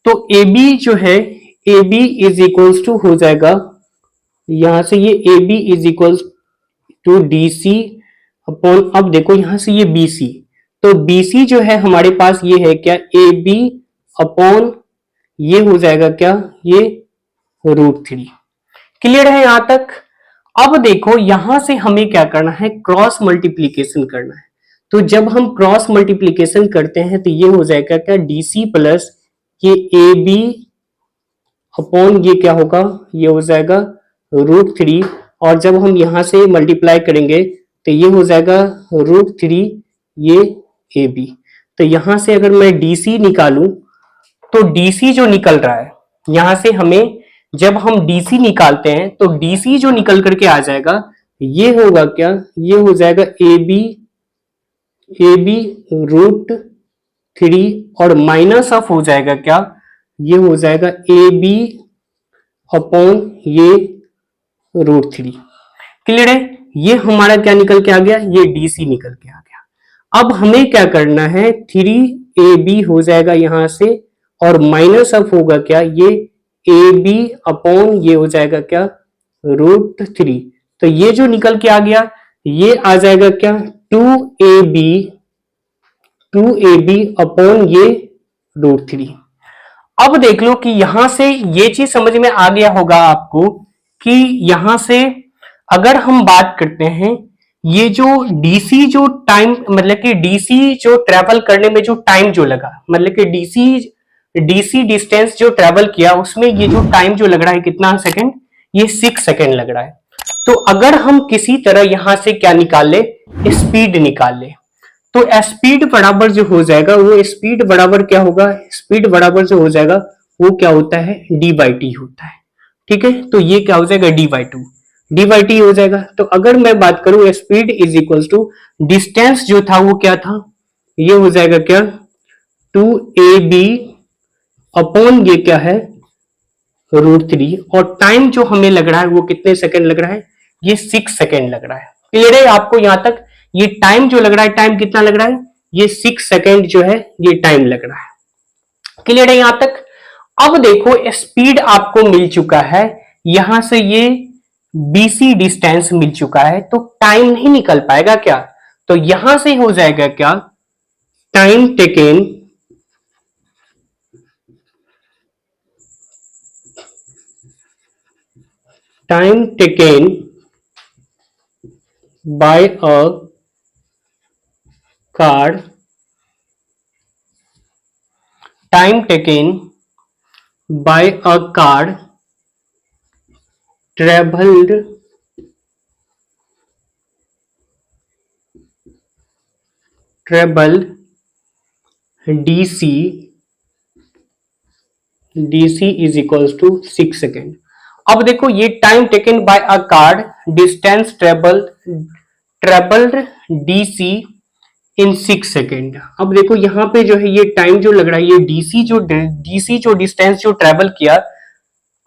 [SPEAKER 1] तो ए बी जो है A B is equals to हो जाएगा, यहां से ये A B is equals to D C upon, अब देखो यहां से ये बी सी, तो बी सी जो है हमारे पास ये है क्या ए बी अपॉन ये हो जाएगा क्या, ये √3। क्लियर है यहां तक? अब देखो यहां से हमें क्या करना है, क्रॉस मल्टीप्लीकेशन करना है। तो जब हम क्रॉस मल्टीप्लीकेशन करते हैं तो ये हो जाएगा क्या, डीसी प्लस ये ए बी अपॉन ये क्या होगा, ये हो जाएगा √3। और जब हम यहां से मल्टीप्लाई करेंगे तो ये हो जाएगा √3 ये ए बी। तो यहां से अगर मैं डीसी निकालूं तो डीसी जो निकल रहा है यहां से हमें, जब हम डीसी निकालते हैं तो डीसी जो निकल करके आ जाएगा ये होगा क्या, ये हो जाएगा ए बी √3 और माइनस ऑफ हो जाएगा क्या, ये हो जाएगा ए बी अपॉन ये √3। क्लियर है, ये हमारा क्या निकल के आ गया, ये डीसी निकल के आ गया। अब हमें क्या करना है, 3ab हो जाएगा यहां से और माइनस ऑफ होगा क्या, ये ए बी अपॉन ये हो जाएगा क्या √3। तो ये जो निकल के आ गया ये आ जाएगा क्या 2ab अपॉन ये √3। अब देख लो कि यहां से ये चीज समझ में आ गया होगा आपको कि यहां से अगर हम बात करते हैं ये जो डीसी जो टाइम, मतलब कि डीसी जो ट्रेवल करने में जो टाइम जो लगा, मतलब कि डीसी डिस्टेंस जो ट्रेवल किया उसमें ये जो टाइम जो लग रहा है कितना सेकंड, ये 6 सेकंड लग रहा है। तो अगर हम किसी तरह यहां से क्या निकाल ले, स्पीड निकाल ले, तो स्पीड बराबर जो हो जाएगा वो स्पीड बराबर क्या होगा, स्पीड बराबर जो हो जाएगा वो क्या होता है d/t होता है। ठीक है, तो ये क्या हो जाएगा d/2 हो जाएगा। तो अगर मैं बात करूं speed is equals to distance जो था वो क्या था, ये हो जाएगा क्या 2ab अपॉन ये क्या है √3 और टाइम जो हमें लग रहा है वो कितने सेकंड लग रहा है, ये 6 सेकंड लग रहा है। क्लियर है आपको यहां तक, ये टाइम जो लग रहा है, टाइम कितना लग रहा है, ये 6 सेकंड जो है ये टाइम लग रहा है। क्लियर है यहां तक। अब देखो स्पीड आपको मिल चुका है, यहां से ये बीसी डिस्टेंस मिल चुका है, तो टाइम नहीं निकल पाएगा क्या, तो यहां से हो जाएगा क्या time taken by a car, time taken by a car traveled dc is equals to 6 second. अब देखो ये time taken by a car distance travelled DC in 6 second. अब देखो यहाँ पे जो है ये टाइम जो लग रहा है, ये डीसी जो डिस्टेंस जो ट्रेवल किया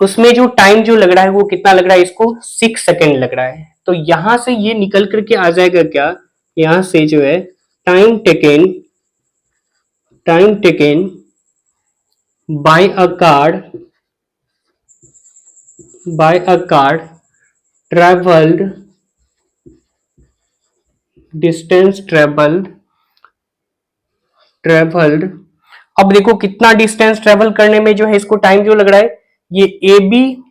[SPEAKER 1] उसमें जो टाइम जो लग रहा है वो कितना लग रहा है, इसको 6 सेकेंड लग रहा है। तो यहां से ये निकल करके आ जाएगा क्या, यहां से जो है time taken by a car travelled distance travelled. अब देखो कितना डिस्टेंस ट्रेवल करने में जो है इसको टाइम जो लग रहा है, ये ए बी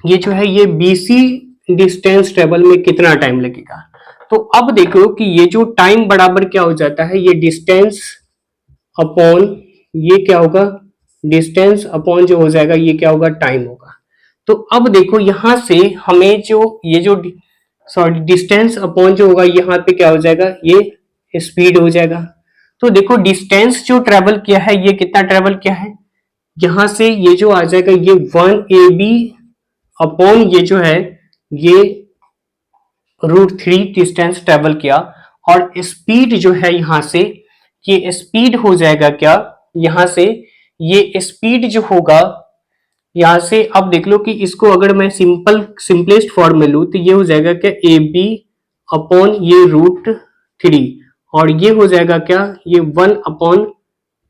[SPEAKER 1] ये जो है ये बीसी डिस्टेंस ट्रेवल में कितना टाइम लगेगा। तो अब देखो कि ये जो टाइम बराबर क्या हो जाता है, ये डिस्टेंस अपॉन ये क्या होगा, डिस्टेंस अपॉन जो हो जाएगा ये क्या होगा टाइम होगा। तो अब देखो यहां से हमें जो ये जो सॉरी डिस्टेंस अपॉन जो होगा यहाँ पे क्या हो जाएगा, ये स्पीड हो जाएगा। तो देखो डिस्टेंस जो ट्रेवल किया है ये कितना ट्रेवल किया है, यहां से ये जो आ जाएगा ये 1ab अपॉन ये जो है ये √3 डिस्टेंस ट्रेवल किया। और स्पीड जो है यहां से ये स्पीड हो जाएगा क्या, यहां से ये स्पीड जो होगा यहां से, अब देख लो कि इसको अगर मैं सिंपलेस्ट फॉर्म में लूं तो ये हो जाएगा क्या ए बी अपॉन ये √3 और ये हो जाएगा क्या, ये 1 अपॉन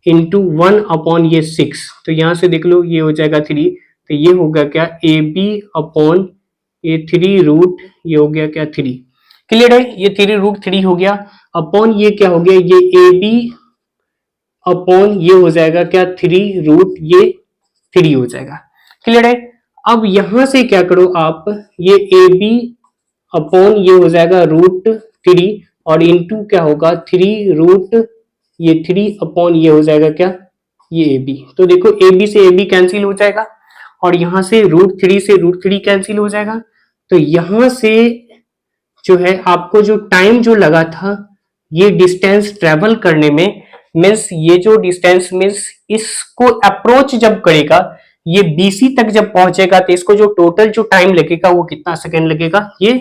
[SPEAKER 1] इंटू 1 अपॉन ये 6। तो यहां से देख लो ये हो जाएगा 3, तो ये होगा क्या ए बी अपॉन ये 3 ये हो गया क्या 3। क्लियर है, ये 3 हो गया अपॉन ये क्या हो गया, ये ए बी अपॉन ये हो जाएगा क्या 3 ये 3 हो जाएगा। क्लियर है। अब यहां से क्या करो आप, ये ए बी अपॉन ये हो जाएगा √3 और इंटू क्या होगा 3 ये 3 अपॉन ये हो जाएगा क्या, ये ए बी। तो देखो ए बी से ए बी कैंसिल हो जाएगा और यहां से √3 से √3 कैंसिल हो जाएगा। तो यहां से जो है आपको जो टाइम जो लगा था ये डिस्टेंस ट्रेवल करने में, मीन्स ये जो डिस्टेंस मीन्स इसको अप्रोच जब करेगा, ये बीसी तक जब पहुंचेगा तो इसको जो टोटल जो टाइम लगेगा वो कितना सेकंड लगेगा, ये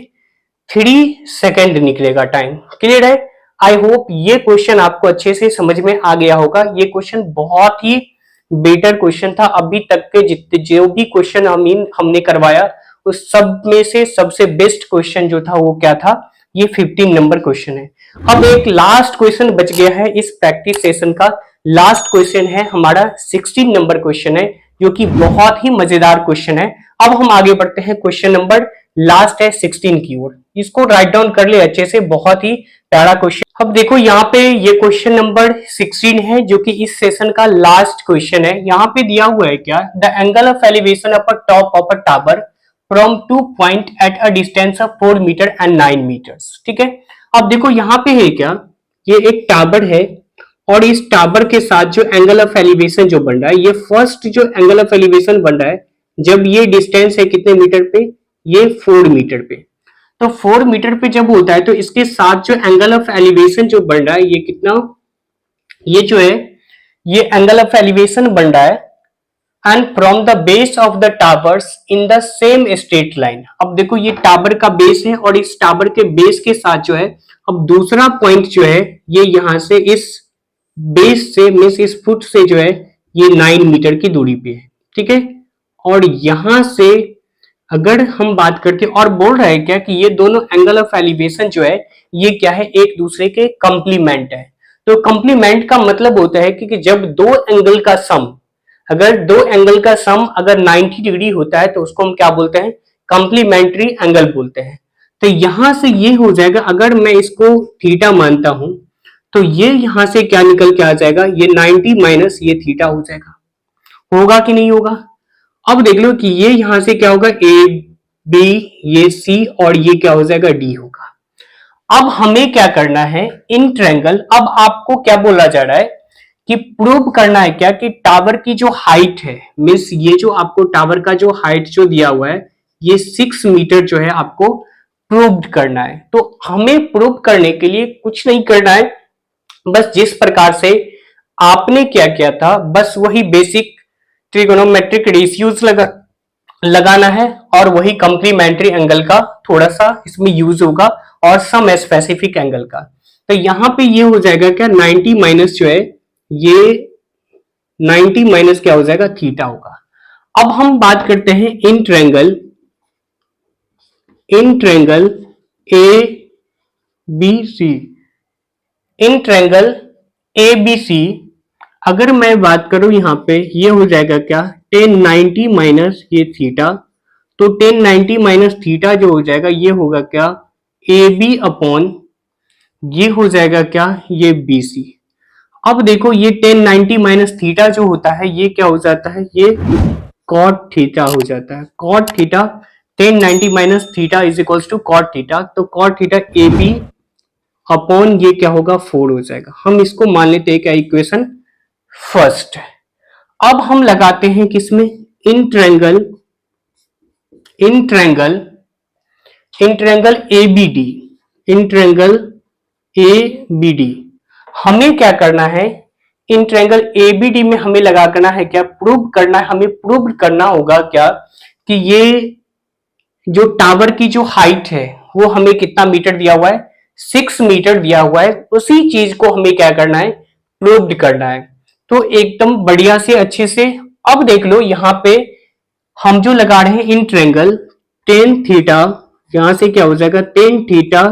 [SPEAKER 1] 3 सेकंड निकलेगा टाइम। क्लियर है? आई होप ये क्वेश्चन आपको अच्छे से समझ में आ गया होगा। ये क्वेश्चन बहुत ही बेटर क्वेश्चन था। अभी तक के जितने जो भी क्वेश्चन हमने करवाया उस सब में से सबसे बेस्ट क्वेश्चन जो था वो क्या था, ये 15 नंबर क्वेश्चन है। अब एक लास्ट क्वेश्चन बच गया है इस प्रैक्टिस सेशन का। लास्ट क्वेश्चन है हमारा 16 नंबर क्वेश्चन है, जो कि बहुत ही मजेदार क्वेश्चन है। अब हम आगे बढ़ते हैं, क्वेश्चन नंबर लास्ट है 16 की ओर। इसको राइट डाउन कर ले अच्छे से, बहुत ही प्यारा क्वेश्चन। अब देखो यहाँ पे ये क्वेश्चन नंबर 16 है, जो कि इस सेशन का लास्ट क्वेश्चन है। यहाँ पे दिया हुआ है क्या, the angle of elevation of a top of a tower from 2 point at a distance of 4 metre and 9 metres. ठीक है, अब देखो यहाँ पे है क्या, ये एक टावर है और इस टावर के साथ जो एंगल ऑफ एलिवेशन जो बन रहा है, ये फर्स्ट जो एंगल ऑफ एलिवेशन बन रहा है जब ये डिस्टेंस है कितने मीटर पे, ये 4 मीटर पे। तो 4 मीटर पे जब होता है तो इसके साथ जो एंगल ऑफ एलिवेशन जो बन रहा है ये कितना, ये जो है ये एंगल ऑफ एलिवेशन बन रहा है and from the base of the towers in the same straight line. अब देखो ये टावर का बेस है और इस टावर के बेस के साथ जो है, अब दूसरा पॉइंट जो है ये यहां से इस बेस से मीन्स इस फुट से जो है ये 9 मीटर की दूरी पे है। ठीक है, और यहां से अगर हम बात करके और बोल रहे हैं क्या कि ये दोनों एंगल ऑफ एलिवेशन जो है ये क्या है, एक दूसरे के कंप्लीमेंट है। तो कंप्लीमेंट का मतलब होता है कि जब दो एंगल का सम, अगर दो एंगल का सम अगर 90 डिग्री होता है तो उसको हम क्या बोलते हैं, कंप्लीमेंट्री एंगल बोलते हैं। तो यहां से ये हो जाएगा, अगर मैं इसको थीटा मानता हूं तो ये यहां से क्या निकल के आ जाएगा, ये 90 माइनस ये थीटा हो जाएगा। होगा कि नहीं होगा? अब देख लो कि ये यहां से क्या होगा, ए बी ये सी और ये क्या हो जाएगा, डी होगा। अब हमें क्या करना है, इन ट्रायंगल, अब आपको क्या बोला जा रहा है कि प्रूव करना है क्या कि टावर की जो हाइट है, मीन्स ये जो आपको टावर का जो हाइट जो दिया हुआ है ये 6 मीटर जो है आपको प्रूव करना है। तो हमें प्रूव करने के लिए कुछ नहीं करना है, बस जिस प्रकार से आपने क्या किया था बस वही बेसिक ट्रिगोनोमेट्रिक रेशियोज लगाना है और वही कंप्लीमेंट्री एंगल का थोड़ा सा इसमें यूज होगा और सम स्पेसिफिक एंगल का। तो यहां पे ये हो जाएगा क्या, 90 माइनस जो है ये 90 माइनस क्या हो जाएगा, थीटा होगा। अब हम बात करते हैं in triangle A B C, in triangle A B C अगर मैं बात करूं यहां पे ये हो जाएगा क्या, 1090 माइनस ये थीटा। तो 1090 माइनस थीटा जो हो जाएगा ये होगा क्या, ए बी अपॉन ये हो जाएगा क्या, ये बी सी। अब देखो ये 1090 माइनस थीटा जो होता है ये क्या हो जाता है, ये कॉट थीटा हो जाता है। Cot theta 1090 minus theta is equals to cot theta. तो cot theta A B upon ये क्या होगा, 4 हो जाएगा। हम इसको मान लेते हैं क्या, इक्वेशन फर्स्ट। अब हम लगाते हैं किसमें, in triangle A B D, in triangle A B D हमें क्या करना है, in triangle A B D में हमें लगा करना है क्या, प्रूव करना है। हमें प्रूव करना होगा क्या कि ये जो टावर की जो हाइट है वो हमें कितना मीटर दिया हुआ है, 6 मीटर दिया हुआ है। उसी चीज को हमें क्या करना है, प्रूव करना है। तो एकदम बढ़िया से अच्छे से अब देख लो यहां पे हम जो लगा रहे हैं इन ट्रायंगल टेन थीटा, यहां से क्या हो जाएगा, tan theta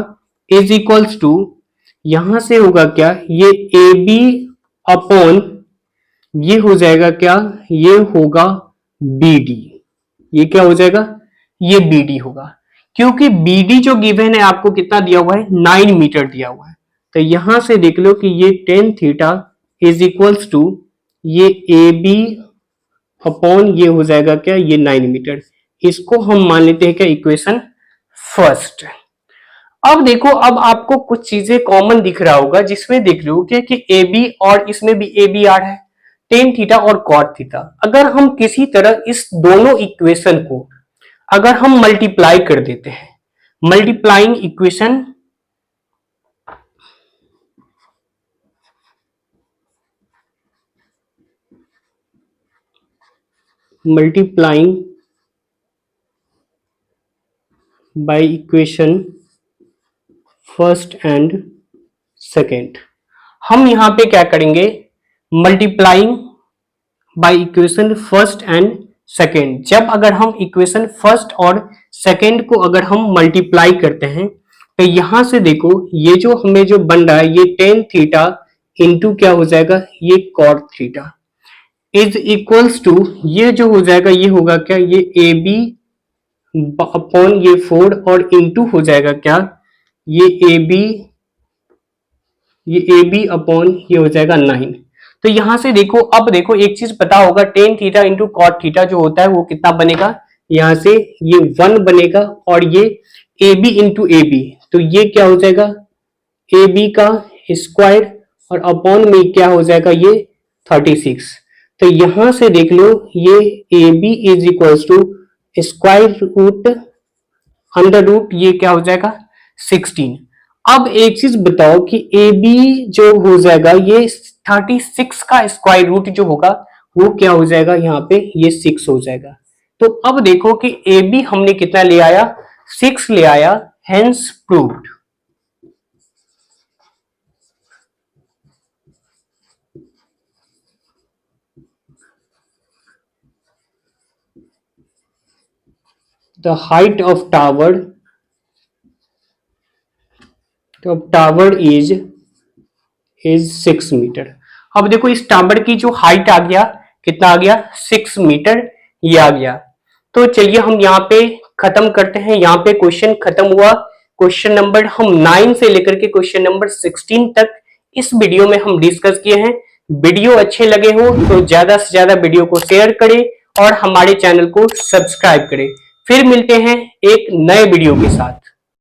[SPEAKER 1] is equals to यहां से होगा क्या, ये ए बी अपॉन ये हो जाएगा क्या, ये होगा बी डी। ये क्या हो जाएगा, ये बी डी होगा, क्योंकि बी डी जो गिवन है आपको कितना दिया हुआ है, 9 मीटर दिया हुआ है। तो यहां से देख लो कि ये tan theta is equals to ये ए बी अपॉन ये हो जाएगा क्या, ये 9 मीटर। इसको हम मान लेते हैं क्या, इक्वेशन फर्स्ट। अब देखो, अब आपको कुछ चीजें कॉमन दिख रहा होगा, जिसमें दिख रही होगी कि ए बी, और इसमें भी ए बी आ रहा है, टेन थीटा और कॉट थीटा। अगर हम किसी तरह इस दोनों इक्वेशन को अगर हम मल्टीप्लाई कर देते हैं, multiplying equation, multiplying by equation first and second, हम यहां पे क्या करेंगे, multiplying by equation first and second. जब अगर हम इक्वेशन फर्स्ट और सेकेंड को अगर हम मल्टीप्लाई करते हैं, तो यहां से देखो ये जो हमें जो बन रहा है, ये टेन थीटा इंटू क्या हो जाएगा, ये cot theta is equals to, ये जो हो जाएगा ये होगा क्या, ये ए बी अपॉन ये 4 और इंटू हो जाएगा क्या, ये ए बी अपॉन ये हो जाएगा 9। तो यहां से देखो, अब देखो एक चीज पता होगा, tan theta into cot theta जो होता है वो कितना बनेगा, यहां से ये 1 बनेगा, और ये A B into A B, तो ये क्या हो जाएगा, ए बी का स्क्वायर, और अपॉन में क्या हो जाएगा, ये 36। तो यहां से देख लो, ये A B is equals to square root under root, ये क्या हो जाएगा 16। अब एक चीज बताओ कि ए बी जो हो जाएगा, ये 36 का स्क्वायर रूट जो होगा वो क्या हो जाएगा, यहाँ पे ये 6 हो जाएगा। तो अब देखो कि ए बी हमने कितना ले आया, 6 ले आया, hence proved. The height of tower is 6 metre. अब देखो इस टावर की जो हाइट आ गया, कितना आ गया, 6 मीटर ये आ गया। तो चलिए हम यहाँ पे खत्म करते हैं, यहाँ पे क्वेश्चन खत्म हुआ। क्वेश्चन नंबर हम 9 से लेकर के क्वेश्चन नंबर 16 तक इस वीडियो में हम डिस्कस किए हैं। वीडियो अच्छे लगे हो तो ज्यादा से ज्यादा वीडियो को शेयर करें और हमारे चैनल को सब्सक्राइब करें। फिर मिलते हैं एक नए वीडियो के साथ।